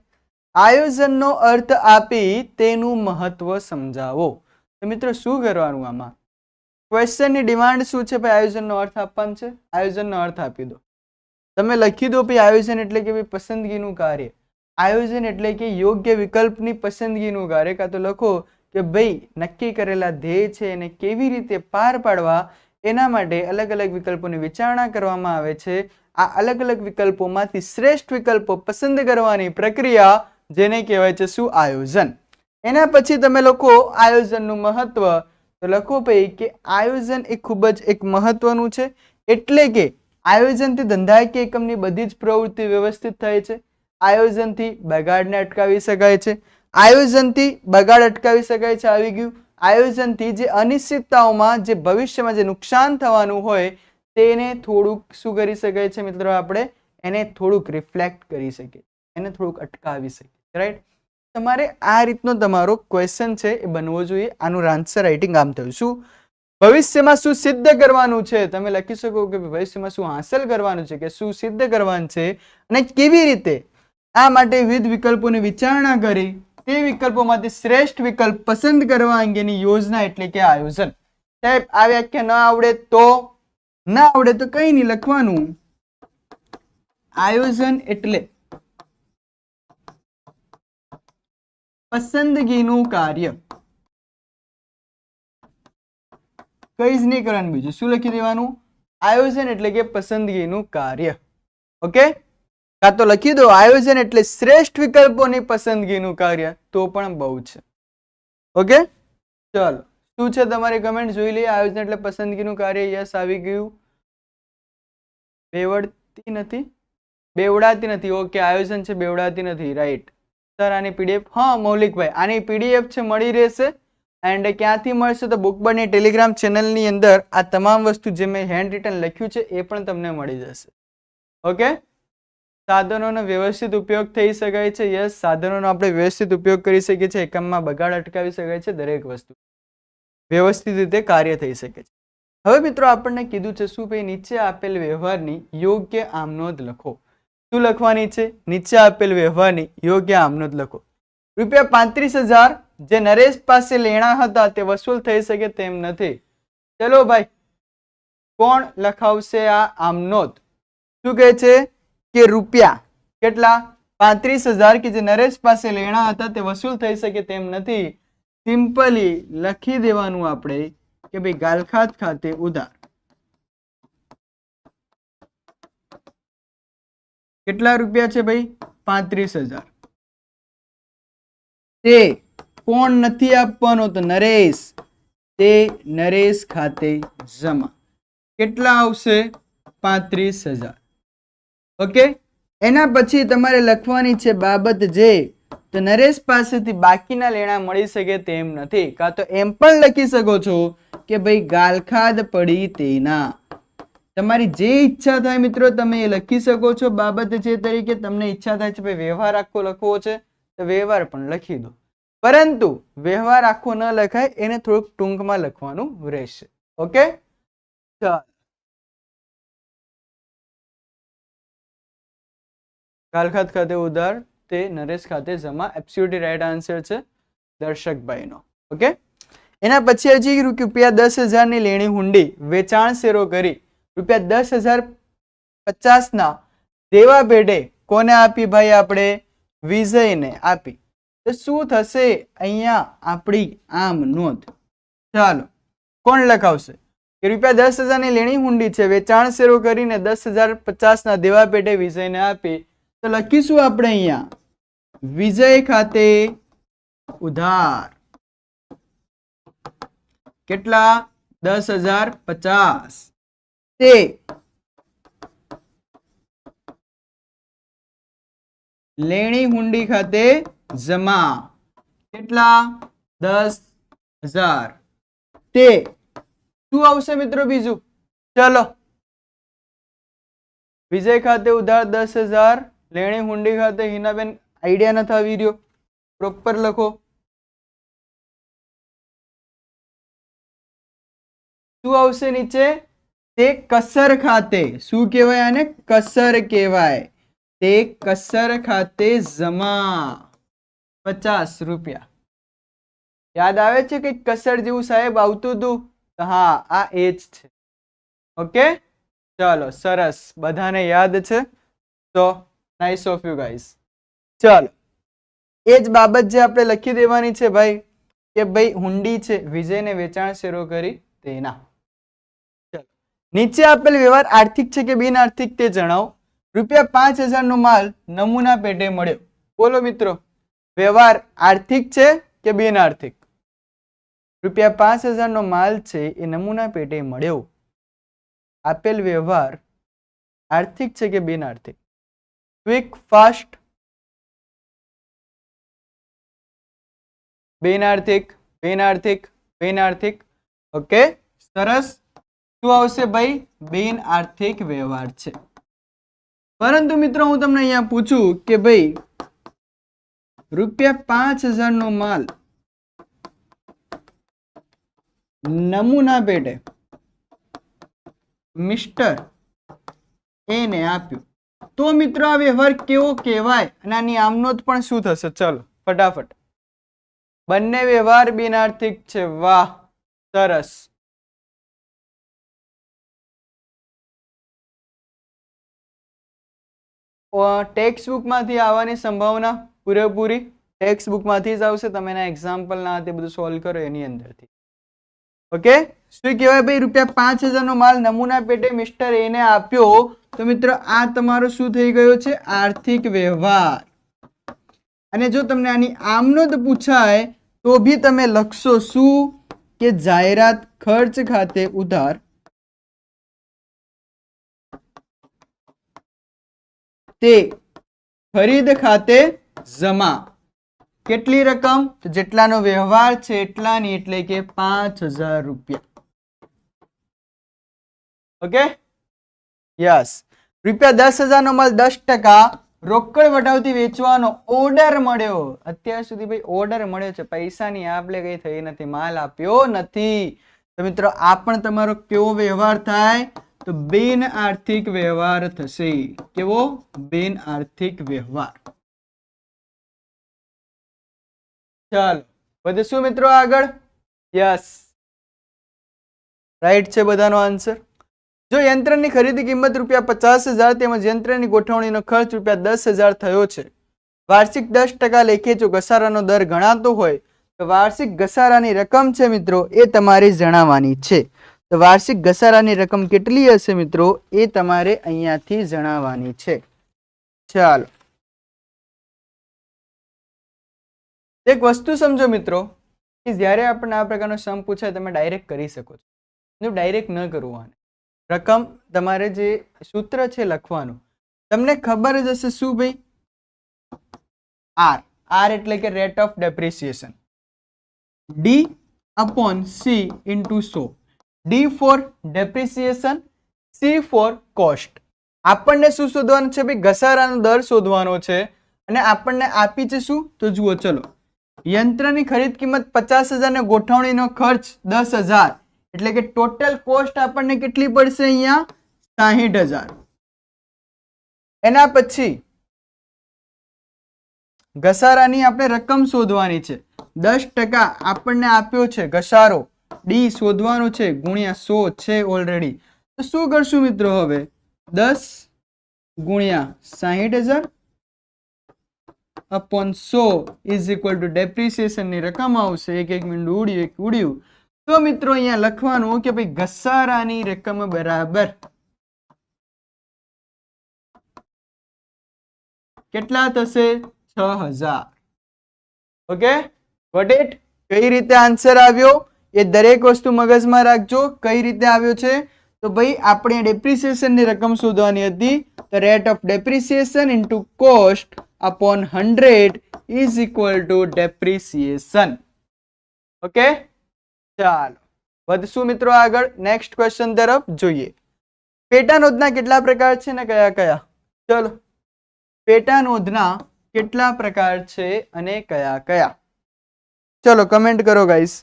આયોજનનો અર્થ આપી તેનું મહત્વ સમજાવો તો મિત્રો શું કરવાનું આમાં ક્વેશ્ચનની ડિમાન્ડ શું છે ભાઈ આયોજનનો અર્થ આપવાનો છે આયોજનનો અર્થ આપી દો તમે લખી દો ભાઈ આયોજન એટલે કે ભાઈ પસંદગીનું કાર્ય આયોજન એટલે કે યોગ્ય વિકલ્પની પસંદગીનું કાર્ય કાં તો લખો કે ભાઈ નક્કી કરેલા ધ્યેય છે એને કેવી રીતે પાર પાડવા એના માટે અલગ અલગ વિકલ્પોની વિચારણા કરવામાં આવે છે આ અલગ અલગ વિકલ્પોમાંથી શ્રેષ્ઠ વિકલ્પો પસંદ કરવાની પ્રક્રિયા જેને કહેવાય છે શું આયોજન એના પછી તમે લખો આયોજનનું મહત્વ તો લખો ભાઈ કે આયોજન એ ખૂબ જ એક મહત્વનું છે એટલે કે આયોજનથી ધંધાકીય એકમની બધી જ પ્રવૃત્તિ વ્યવસ્થિત થાય છે આયોજનથી બગાડને અટકાવી શકાય છે આયોજનથી બગાડ અટકાવી શકાય છે આવી ગયું આયોજનથી જે અનિશ્ચિતતાઓમાં જે ભવિષ્યમાં જે નુકસાન થવાનું હોય તેને થોડુંક શું કરી શકાય છે મિત્રો આપણે એને થોડુંક રિફ્લેક્ટ કરી શકીએ એને થોડુંક અટકાવી શકીએ રાઈટ તમારે આ રીતનો તમારો ક્વેશ્ચન છે એ બનવો જોઈએ આનું આન્સર રાઇટિંગ આમ થયું શું ભવિષ્યમાં શું સિદ્ધ કરવાનું છે તમે લખી શકો કે ભવિષ્યમાં શું હાંસલ કરવાનું છે કે શું સિદ્ધ કરવાનું છે અને કેવી રીતે આ માટે વિવિધ વિકલ્પોની વિચારણા કરી તે વિકલ્પોમાંથી શ્રેષ્ઠ વિકલ્પ પસંદ કરવા અંગેની યોજના એટલે કે આયોજન સાહેબ આ વ્યાખ્યા ન આવડે તો ના આવડે તો કઈ નહીં લખવાનું આયોજન એટલે પસંદગીનું કાર્ય કઈ જ નહીં કરવાનું બીજું શું લખી દેવાનું આયોજન એટલે કે પસંદગીનું કાર્ય ઓકે કાં તો લખી દો આયોજન એટલે શ્રેષ્ઠ વિકલ્પોની પસંદગીનું કાર્ય તો પણ બહુ છે ઓકે ચલો શું છે તમારી કમેન્ટ જોઈ લઈએ આયોજન એટલે પસંદગીનું કાર્ય યસ આવી ગયું બેવડાતી નથી ઓકે આયોજન છે બેવડાતી નથી રાઈટ સર આની પીડીએફ હા મૌલિકભાઈ આની પીડીએફ છે મળી રહેશે એન્ડ ક્યાંથી મળશે તો બુકબર્ડની ટેલિગ્રામ ચેનલની અંદર આ તમામ વસ્તુ જે મેં હેન્ડ રિટન લખ્યું છે એ પણ તમને મળી જશે ઓકે સાધનોનો વ્યવસ્થિત ઉપયોગ થઈ શકાય છે યસ સાધનોનો આપણે વ્યવસ્થિત ઉપયોગ કરી શકીએ છીએ એકમમાં બગાડ અટકાવી શકાય છે દરેક વસ્તુ વ્યવસ્થિત રીતે કાર્ય થઈ શકે છે. હવે મિત્રો આપણને કીધું છે શું ભાઈ, નીચે આપેલ વ્યવહારની યોગ્ય આમનોંધ લખો. શું લખવાની છે? નીચે આપેલ વ્યવહારની યોગ્ય આમનોંધ લખો. ₹35,000 જે નરેશ પાસે લેણા હતા તે વસૂલ થઈ શકે તેમ નથી. ચલો ભાઈ, કોણ લખાવશે આ આમનોંધ? શું કહે છે કે રૂપિયા કેટલા? 35,000 કે જે નરેશ પાસે લેણા હતા તે વસૂલ થઈ શકે તેમ નથી. સિમ્પલી લખી દેવાનું આપણે કે ભાઈ ગાલખાત ખાતે ઉધાર. કેટલા રૂપિયા છે ભાઈ? 35,000. તે કોણ નથી આપવાનો? તો નરેશ. તે નરેશ ખાતે જમા. કેટલા આવશે? 35,000. ઓકે. એના પછી તમારે લખવાની છે બાબત જે, તો નરેશ પાસેથી બાકીના લેણા મળી શકે તેમ નથી. કાં તો એમ પણ લખી શકો છો કે ભાઈ ગાલખાદ પડી તેના. તમારી જે ઈચ્છા થાય મિત્રો તમે એ લખી શકો છો બાબત જે તરીકે. તમને ઈચ્છા થાય છે ભાઈ વ્યવહાર આખો લખવો છે તો વ્યવહાર પણ લખી દો, પરંતુ વ્યવહાર આખો ન લખાય, એને થોડુંક ટૂંકમાં લખવાનું રહેશે. ઓકે, ચાલો. ગાલખાત ખાતે ઉધાર તે નરેશ ખાતે જમા. એબ્સોલ્યુટલી રાઈટ આન્સર છે દર્શકભાઈનો. ઓકે. એના પછી હજી ₹10,000 ની લેણી હુંડી વેચાણ શેરો કરી ₹10,050 ના દેવા ભેટે કોને આપી ભાઈ? આપણે વિજયને આપી. તો શું થશે અહીંયા આપણી આમ નોંધ? ચાલો, કોણ લખાવશે કે ₹10,000 ની લેણી હુંડી છે, વેચાણ શેરો કરીને 10,050 ના દેવા ભેટે વિજયને આપી. તો લખીશું આપણે અહીંયા વિજય ખાતે ઉધાર. કેટલા? 10,050. તે લેણી હુંડી ખાતે જમા. કેટલા? 10,000. તે શું આવશે મિત્રો બીજું? ચલો, વિજય ખાતે ઉધાર 10,000, લેણી હુંડી ખાતે હિનાબેન આઈડિયા નથી આવી રહ્યો, પ્રોપર લખો. શું આવશે નીચે? તે કસર ખાતે. શું કહેવાય આને? કસર કહેવાય. તે કસર ખાતે જમા. ₹50. યાદ આવે છે કે કસર જેવું સાહેબ આવતું હતું? તો હા, આ એ જ છે. ઓકે, ચાલો, સરસ. બધાને યાદ છે? તો નાઇસ ઓફ યુ ગાઈઝ. ચાલો, એ જ બાબત જે આપણે લખી દેવાની છે ભાઈ, કે ભાઈ હુંડી છે, વિજયને વેચાણ શેરો કરી તેના. ચાલો, નીચે આપેલ વ્યવહાર આર્થિક છે કે બિન આર્થિક તે જણાવો. ₹5,000 નો માલ નમૂના પેટે મળ્યો. બોલો મિત્રો, વ્યવહાર આર્થિક છે કે બિન આર્થિક? ₹5,000 નો માલ છે એ નમૂના પેટે મળ્યો. આપેલ વ્યવહાર આર્થિક છે કે બિન આર્થિક? Quick, fast. બિન આર્થિક, બિન આર્થિક, બિન આર્થિક. ઓકે, સરસ. શું આવશે ભાઈ? બિન આર્થિક વ્યવહાર છે. પરંતુ મિત્રો હું તમને અહીંયા પૂછું કે ભાઈ ₹5,000 નો માલ નમૂના પેટે મિસ્ટર એને આપ્યું, તો મિત્રો આ વ્યવહાર કેવો કહેવાય અને આની આમનોંધ પણ શું થશે? ચલો ફટાફટ. બંને વ્યવહાર બિન આર્થિક છે. વાહ, સરસ. ટેક્સ્ટ બુક માંથી આવવાની સંભાવના પૂરેપૂરી. ટેક્સ્ટ બુક માંથી જ આવશે. તમે એના એક્ઝામ્પલ ના તે બધું સોલ્વ કરો એની અંદરથી. ઓકે, શું કહેવાય ભાઈ? ₹5,000 નો માલ નમૂના પેટે મિસ્ટર એ ને આપ્યો. તો મિત્રો આ તમારો શું થઈ ગયો છે? આર્થિક વ્યવહાર. અને જો તમને આની આમનોંધ પૂછાય તો ભી તમે લખશો શું? કે જાહેરાત ખર્ચ ખાતે ઉધાર તે ખરીદ ખાતે જમા. કેટલી રકમ? તો જેટલાનો વ્યવહાર છે એટલાની, એટલે કે ₹5,000. Okay, yes. ₹10,000 નો માલ 10% રોકડ વટાવથી વેચવાનો ઓર્ડર મળ્યો. અત્યાર સુધી ભાઈ ઓર્ડર મળ્યો છે, પૈસાની આપ-લે કઈ થઈ નથી, માલ આપ્યો નથી. તો મિત્રો આ પણ તમારો કેવો વ્યવહાર થાય? તો બિન આર્થિક વ્યવહાર થશે. કેવો? બિન આર્થિક વ્યવહાર. ચાલો વધીશું મિત્રો આગળ. યસ, રાઈટ છે બધાનો આન્સર. જો યંત્રની ખરીદી કિંમત ₹50,000 તેમજ યંત્રની ગોઠવણીનો ખર્ચ ₹10,000 થયો છે, વાર્ષિક 10% લેખે જો ઘસારાનો દર ગણાતો હોય તો વાર્ષિક ઘસારાની રકમ છે મિત્રો એ તમારે જણાવવાની છે. તો વાર્ષિક ઘસારાની રકમ કેટલી હશે મિત્રો એ તમારે અહીંયાથી જણાવવાની છે. ચાલો એક વસ્તુ સમજો મિત્રો કે જ્યારે આપણને આ પ્રકારનો સમ પૂછાય તમે ડાયરેક્ટ કરી શકો છો, ડાયરેક્ટ ન કરવું. રકમ તમારે જે સૂત્ર છે લખવાનું તમને ખબર જ હશે શું ભાઈ? આર. આર એટલે કે rate of depreciation. D upon C into 100. D for depreciation, C for cost. આપણને શું શોધવાનું છે ભાઈ? ઘસારાનો દર શોધવાનો છે. અને આપણને આપી છે શું? તો જુઓ ચલો, યંત્રની ખરીદ કિંમત 50,000 ને ગોઠવણીનો ખર્ચ 10,000 એટલે કે ટોટલ કોસ્ટ આપણને કેટલી પડશે અહીંયા? 60,000. એના પછી ઘસારાની આપણે રકમ શોધવાની છે. 10% આપણને આપ્યો છે ઘસારો, ડી શોધવાનો છે ગુણ્યા 100 છે ઓલરેડી. તો શું કરશું મિત્રો? હવે 10 ગુણ્યા 60,000 upon 100 is equal to depreciation ની રકમ આવશે. એક મિનિટ ઉડ્યું. તો મિત્રો અહીંયા લખવાનું કે ભાઈ ઘસારાની રકમ બરાબર કેટલા થશે? 6,000. Okay, got it? કઈ રીતે આન્સર આવ્યો એ દરેક વસ્તુ મગજમાં રાખજો. કઈ રીતે આવ્યો છે? તો ભાઈ આપણે ડેપ્રિસિએશન ની રકમ શોધવાની હતી. તો rate of depreciation into cost upon 100 is equal to depreciation. Okay, ચાલો વધશું મિત્રો આગળ. નેક્સ્ટ ક્વેશ્ચન તરફ જોઈએ. પેટા નોંધના કેટલા પ્રકાર છે ને કયા કયા? ચલો, પેટા નોંધના કેટલા પ્રકાર છે અને કયા કયા? ચલો કમેન્ટ કરો ગાઈસ.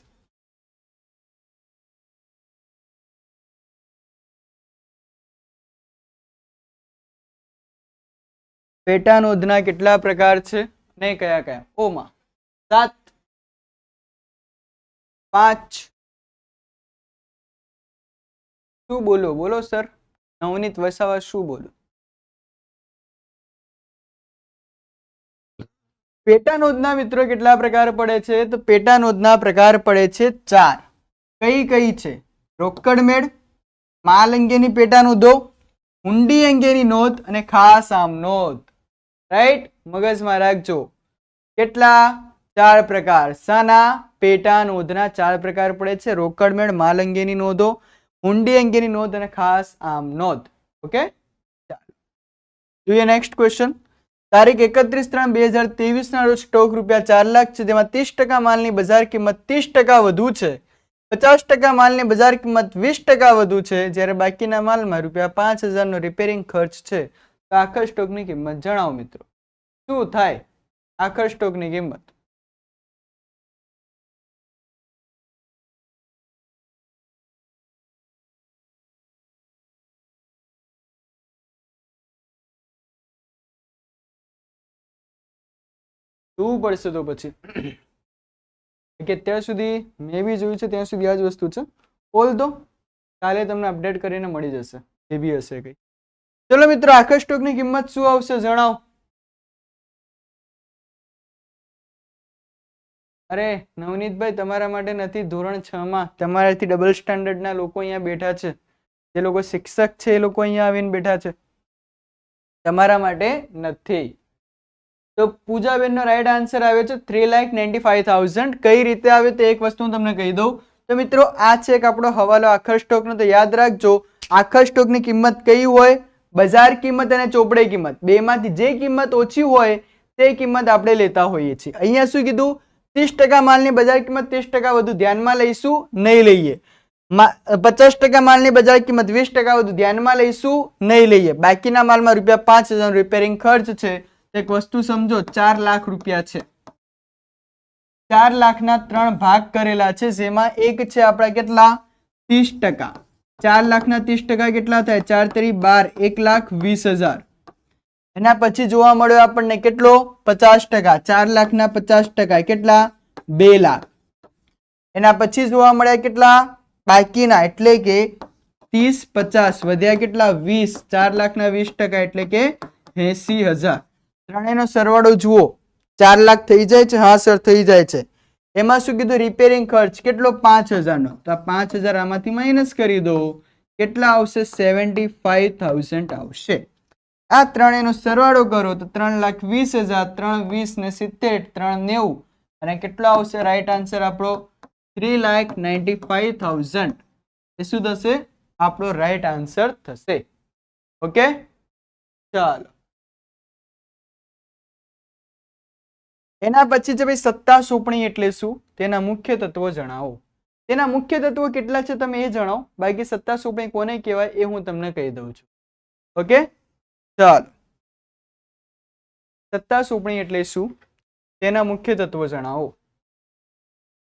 પેટા નોંધના કેટલા પ્રકાર છે ને કયા કયા? ઓમાં 7, 5. શું બોલો? બોલો સર. નવનીત વસાવા શું બોલો? પેટા નોંધના મિત્રો કેટલા પ્રકાર પડે છે? તો પેટા નોંધના પ્રકાર પડે છે 4. કઈ કઈ છે? રોકડ મેળ, માલ અંગેની પેટા નોંધો, હુંડી અંગેની નોંધ અને ખાસ આમ નોંધ. રાઈટ, મગજમાં રાખજો. કેટલા? 4 પ્રકાર. શાના? પેટા નોંધના 4 પ્રકાર પડે છે. રોકડ મેળ, માલ અંગેની નોંધો, હુંડી અંગેની નોંધ અને ખાસ આમ નોંધ. ઓકે, ચાલો જોઈએ નેક્સ્ટ ક્વેશ્ચન. તારીખ 31/3/2023 ના રોજ સ્ટોક ₹4 લાખ છે, જેમાં 30% માલની બજાર કિંમત 30% વધુ છે, 50% માલની બજાર કિંમત 20% વધુ છે, જ્યારે બાકીના માલમાં ₹5,000 નો રિપેરિંગ ખર્ચ છે. તો આખર સ્ટોકની કિંમત જણાવો મિત્રો. શું થાય આખર સ્ટોકની કિંમત? જોવું પડશે તો પછી કે ત્યાં સુધી મેં બી જોયું છે ત્યાં સુધી આ જ વસ્તુ છે. ઓલ દો કાલે તમને અપડેટ કરીને મળી જશે જે બી હશે કઈ. ચલો મિત્રો, આખા સ્ટોકની કિંમત શું આવશે જણાવો. અરે નવનીતભાઈ, તમારા માટે નથી. ધોરણ 6 માં તમારાથી ડબલ સ્ટાન્ડર્ડના લોકો અહીંયા બેઠા છે. જે લોકો શિક્ષક છે એ લોકો અહીંયા આવીને બેઠા છે. તમારા માટે નથી. તો પૂજાબેનનો રાઈટ આન્સર આવ્યો છે 3,95,000. કઈ રીતે આવ્યો તો એક વસ્તુ હું તમને કહી દઉં. તો મિત્રો આ છે એક આપણો હવાલો આખર સ્ટોકનો. તો યાદ રાખજો, આખર સ્ટોકની કિંમત કઈ હોય? બજાર કિંમત અને ચોપડે કિંમત. બેમાંથી જે કિંમત ઓછી હોય તે કિંમત આપણે લેતા હોઈએ છીએ. અહીંયા શું કીધું? 30% માલની બજાર કિંમત 30% વધુ. ધ્યાનમાં લઈશું? નહીં લઈએ. 50% માલની બજાર કિંમત 20% વધુ ધ્યાનમાં લઈશું નહીં લઈએ. બાકીના માલમાં ₹5,000 રિપેરિંગ ખર્ચ છે. એક વસ્તુ સમજો, 4 લાખ રૂપિયા છે. 4 લાખના 3 ભાગ કરેલા છે, જેમાં એક છે આપણા કેટલા 30%. 4 લાખના 30% કેટલા થાય? 4 × 12, 1,20,000. એના પછી જોવા મળ્યો આપણને કેટલો 50%. 4 લાખના 50% કેટલા 2 લાખ. એના પછી જોવા મળ્યા કેટલા બાકીના, એટલે કે 30, 50 વધ્યા કેટલા 20. 4 લાખના 20% એટલે કે 80,000. ત્રણેયનો સરવાળો જુઓ, 4 લાખ થઈ જાય છે? હા સર થઈ જાય છે. એમાં શું કીધું? રિપેરિંગ ખર્ચ કેટલો 5,000 નો. તો આ 5,000 આમાંથી માઇનસ કરી દો. કેટલા આવશે? 75,000 આવશે. આ ત્રણેયનો સરવાળો કરો તો 3,20,000, 3,20 ને 70, 3,90 અને કેટલો આવશે? રાઈટ આન્સર આપણો 3,95,000. એ શું થશે? આપણો રાઈટ આન્સર થશે. ઓકે, ચાલો. એના પછી છે ભાઈ સત્તા સોંપણી એટલે શું? તેના મુખ્ય તત્વો જણાવો. તેના મુખ્ય તત્વો કેટલા છે તમે એ જણાવો. બાકી સત્તા સોંપણી કોને કહેવાય એ હું તમને કહી દઉં છું. ઓકે, ચાલો. સત્તા સોંપણી એટલે શું? તેના મુખ્ય તત્વો જણાવો.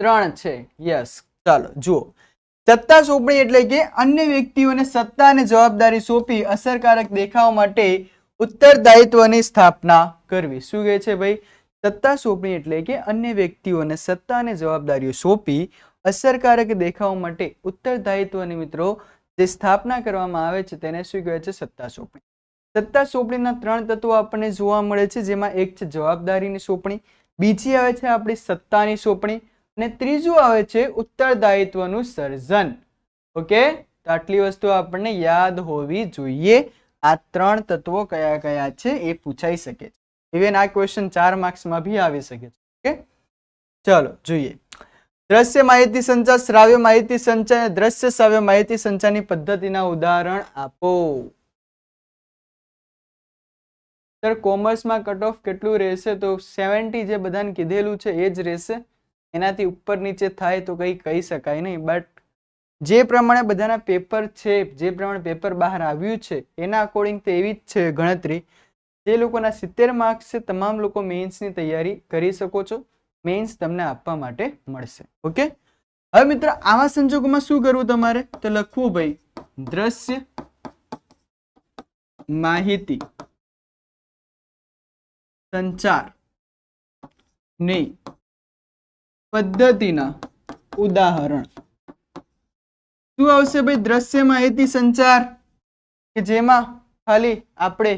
3 છે. યસ, ચાલો જુઓ. સત્તા સોંપણી એટલે કે અન્ય વ્યક્તિઓને સત્તા અને જવાબદારી સોંપી અસરકારક દેખાવ માટે ઉત્તરદાયિત્વની સ્થાપના કરવી. શું કહે છે ભાઈ? સત્તા સોંપણી એટલે કે અન્ય વ્યક્તિઓને સત્તા અને જવાબદારીઓ સોંપી અસરકારક દેખાવ માટે ઉત્તરદાયિત્વની મિત્રો જે સ્થાપના કરવામાં આવે છે તેને શું કહે છે? સત્તા સોંપણી. સત્તા સોંપણીના 3 તત્વો આપણને જોવા મળે છે, જેમાં એક છે જવાબદારીની સોંપણી, બીજી આવે છે આપણી સત્તાની સોંપણી અને ત્રીજું આવે છે ઉત્તરદાયિત્વનું સર્જન. ઓકે, તો આટલી વસ્તુ આપણને યાદ હોવી જોઈએ. આ 3 તત્વો કયા કયા છે એ પૂછાઈ શકે છે. ઇવન આ ક્વેશ્ચન 4 માર્ક્સમાં ભી આવી શકે છે. ઓકે, ચાલો જોઈએ. દ્રશ્ય માહિતી સંચાર, શ્રાવ્ય માહિતી સંચાર અને દ્રશ્ય શ્રાવ્ય માહિતી સંચારની પદ્ધતિના ઉદાહરણ આપો. સર કોમર્સમાં કટ ઓફ કેટલું રહેશે? તો 70 જે બધાને કીધેલું છે એ જ રહેશે. એનાથી ઉપર નીચે થાય તો કંઈ કહી શકાય નહીં. બટ જે પ્રમાણે બધાના પેપર છે, જે પ્રમાણે પેપર બહાર આવ્યું છે એના અકોર્ડિંગ તો એવી જ છે ગણતરી. જે લોકોના 70 માર્ક્સ છે તમામ લોકો મેઇન્સની તૈયારી કરી શકો છો. મેઇન્સ તમને આપવા માટે મળશે. ઓકે, હવે મિત્રો આવા સંજોગોમાં શું કરવું તમારે? તો લખવું ભાઈ દ્રશ્ય માહિતી સંચાર ની પદ્ધતિના ઉદાહરણ. શું આવશે ભાઈ? દ્રશ્ય માહિતી સંચાર કે જેમાં ખાલી આપણે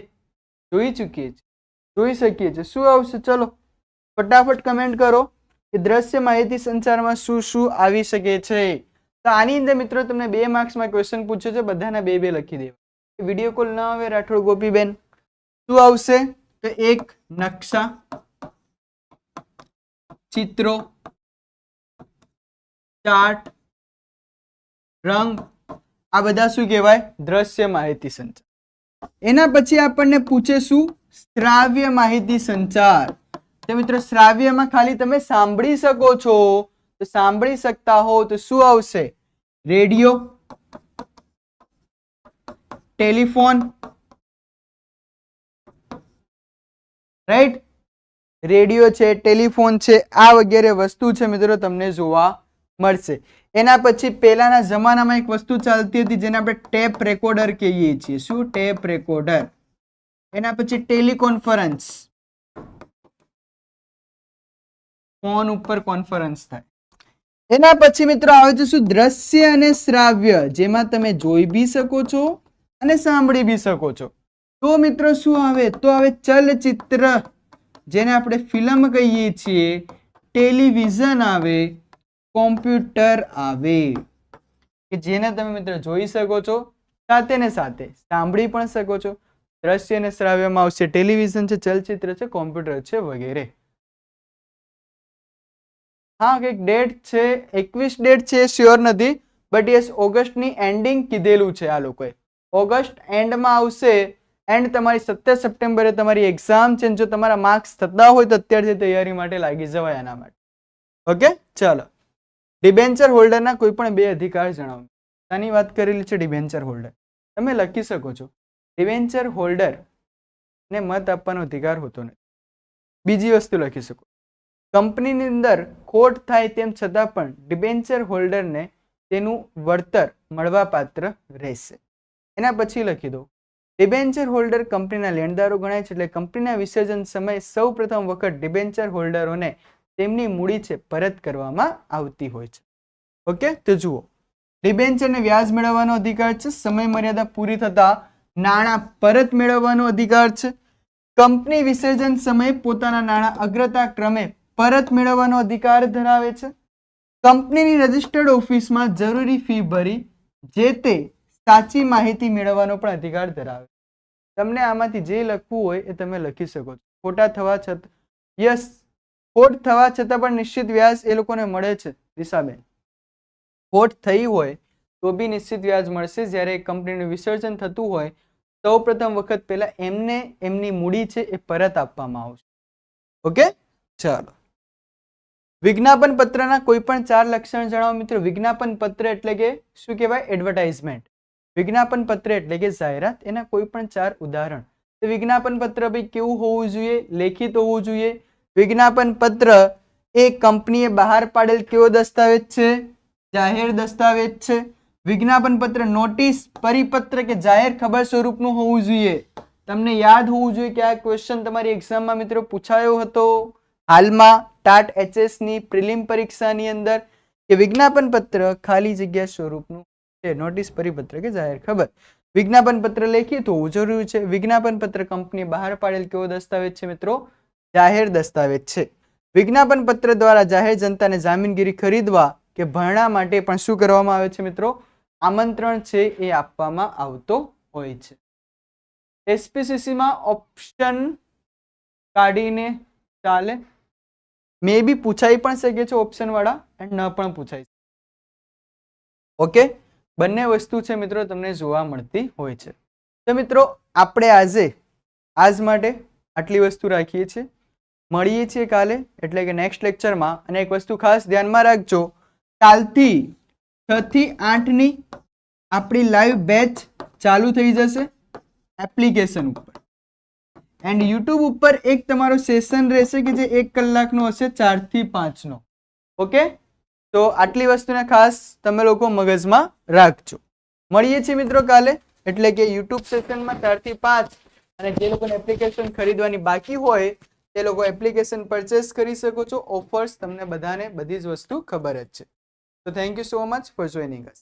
જોઈ ચૂકીએ છીએ, જોઈ શકીએ છીએ. શું આવશે? ચલો ફટાફટ કમેન્ટ કરો કે દ્રશ્ય માહિતી સંચારમાં શું શું આવી શકે છે. તો આની અંદર મિત્રો તમને 2 માર્ક્સમાં ક્વેશ્ચન પૂછ્યો છે, બધાના 2 લખી દેવા. વિડીયો કોલ ના આવે રાઠોડ ગોપીબેન. શું આવશે? તો એક નકશા, ચિત્રો, ચાર્ટ, રંગ, આ બધા શું કહેવાય? દ્રશ્ય માહિતી સંચાર. એના પછી આપણને પૂછે શું? શ્રાવ્ય માહિતી સંચાર. તો મિત્રો શ્રાવ્યમાં ખાલી તમે સાંભળી શકો છો, તો સાંભળી શકતા હો તો શું આવશે? Radio, telephone, right? રેડિયો છે, ટેલિફોન છે, આ વગેરે વસ્તુ છે મિત્રો તમને જોવા મળશે. એના પછી પહેલાના જમાનામાં એક વસ્તુ ચાલતી હતી જેને આપણે ટેપ રેકોર્ડર કહીએ છીએ. શું? Tape recorder. એના પછી ટેલિકોન્ફરન્સ, ફોન ઉપર કોન્ફરન્સ થાય. એના પછી મિત્રો આવે છે શું? દ્રશ્ય અને શ્રાવ્ય, જેમાં તમે જોઈ બી શકો છો અને સાંભળી બી શકો છો. તો મિત્રો શું આવે? તો આવે ચલચિત્ર, જેને આપણે ફિલ્મ કહીએ છીએ, ટેલિવિઝન આવે, કોમ્પ્યુટર આવે, કે જેને તમે મિત્રો જોઈ શકો છો સાથે ને સાથે સાંભળી પણ શકો છો. દ્રશ્ય અને શ્રાવ્યમાં આવશે ટેલિવિઝન છે, ચલચિત્ર છે, કોમ્પ્યુટર છે વગેરે. હા, કંઈક ડેટ છે, 21 ડેટ છે, શ્યોર નથી, બટ યસ ઓગસ્ટની એન્ડિંગ કીધેલું છે આ લોકોએ. ઓગસ્ટ એન્ડમાં આવશે. એન્ડ તમારી 17 સપ્ટેમ્બરે તમારી એક્ઝામ છે. જો તમારા માર્ક્સ થતા હોય તો અત્યારથી તૈયારી માટે લાગી જવાય આના માટે. ઓકે, ચાલો. ડિબેન્ચર હોલ્ડરના કોઈ પણ બે અધિકાર જણાવો. આની વાત કરેલી છે ડિબેન્ચર હોલ્ડર. તમે લખી શકો છો ડિબેન્ચર હોલ્ડર ને મત આપવાનો અધિકાર હોતો નથી. બીજી વસ્તુ લખી શકો કંપનીની અંદર ખોટ થાય તેમ છતાં પણ ડિબેન્ચર હોલ્ડરને તેનું વળતર મળવાપાત્ર રહેશે. એના પછી લખી દો ડિબેન્ચર હોલ્ડર કંપનીના લેણદારો ગણાય છે એટલે કંપનીના વિસર્જન સમયે સૌ પ્રથમ વખત ડિબેન્ચર હોલ્ડરોને તેમની મૂડી છે પરત કરવામાં આવતી હોય છે. ઓકે, તો જુઓ ડિબેન્ચરને વ્યાજ મેળવવાનો અધિકાર છે, સમય મર્યાદા પૂરી થતા નાણાં પરત મેળવવાનો અધિકાર છે, કંપની વિસર્જન સમયે પોતાના નાણાં અગ્રતા ક્રમે પરત મેળવવાનો અધિકાર ધરાવે છે, કંપનીની રજિસ્ટર્ડ ઓફિસમાં જરૂરી ફી ભરી જે તે સાચી માહિતી મેળવવાનો પણ અધિકાર ધરાવે. તમને આમાંથી જે લખવું હોય એ તમે લખી શકો છો. ખોટા થવા છતાં યસ ખોટ થવા છતાં પણ નિશ્ચિત વ્યાજ એ લોકોને મળે છે. દિશાબેન, ખોટ થઈ હોય તો બી નિશ્ચિત વ્યાજ મળશે. જ્યારે કંપનીનું વિસર્જન થતું હોય સૌ પ્રથમ વખત પહેલા એમને એમની મૂડી છે એ પરત આપવામાં આવશે. ઓકે, ચાલો વિજ્ઞાપન પત્રના કોઈ પણ 4 લક્ષણ જણાવો મિત્રો. વિજ્ઞાપન પત્ર એટલે કે શું કહેવાય? એડવર્ટાઇઝમેન્ટ. વિજ્ઞાપન પત્ર એટલે કે જાહેરાત. એના કોઈ પણ 4 ઉદાહરણ. તો વિજ્ઞાપન પત્ર ભાઈ કેવું હોવું જોઈએ? લેખિત હોવું જોઈએ. વિજ્ઞાપન પત્ર એ કંપનીએ બહાર પાડેલ કેવો દસ્તાવેજ છે? જાહેર દસ્તાવેજ છે. વિજ્ઞાપન પત્ર નોટિસ, પરિપત્ર કે જાહેર ખબર સ્વરૂપનું હોવું જોઈએ. તમને યાદ હોવું જોઈએ કે આ ક્વેશ્ચન તમારી એક્ઝામમાં મિત્રો પૂછાયો હતો હાલમાં ટાટ એચએસ ની પ્રિલિમ પરીક્ષાની અંદર કે વિજ્ઞાપન પત્ર ખાલી જગ્યા સ્વરૂપનું છે. નોટિસ, પરિપત્ર કે જાહેર ખબર. વિજ્ઞાપન પત્ર લેખિત હોવું જરૂરી છે. વિજ્ઞાપન પત્ર કંપની બહાર પાડેલ કેવો દસ્તાવેજ છે મિત્રો? જાહેર દસ્તાવેજ છે. વિજ્ઞાપન પત્ર દ્વારા જાહેર જનતાને જામીનગીરી ખરીદવા કે ભરણા માટે પણ શું કરવામાં આવે છે મિત્રો? આમંત્રણ છે એ આપવામાં આવતો હોય છે. એસપીસીસી માં ઓપ્શન કાઢીને ચાલે, મે બી પૂછાઈ પણ શકે છે ઓપ્શન વાળા એન્ડ ન પણ પૂછાઈ. ઓકે, બંને વસ્તુ છે મિત્રો તમને જોવા મળતી હોય છે. તો મિત્રો આપણે આજ માટે આટલી વસ્તુ રાખીએ છીએ. મળીએ છીએ કાલે એટલે કે નેક્સ્ટ લેક્ચરમાં. અને એક વસ્તુ ખાસ ધ્યાનમાં રાખજો, કાલથી 6 થી 8 ની આપણી લાઈવ બેચ ચાલુ થઈ જશે એપ્લિકેશન ઉપર. એન્ડ યુટ્યુબ ઉપર એક તમારો સેશન રહેશે કે જે 1 કલાકનો હશે 4 થી 5 નો. ઓકે, તો આટલી વસ્તુને ખાસ તમે લોકો મગજમાં રાખજો. મળીએ છીએ મિત્રો કાલે એટલે કે યુટ્યુબ સેશનમાં 4 થી 5. અને જે લોકોને એપ્લિકેશન ખરીદવાની બાકી હોય તે લોકો એપ્લિકેશન પરચેસ કરી શકો છો. ઓફર્સ તમને બધાને બધી જ વસ્તુ ખબર જ છે. તો thank you so much for joining us.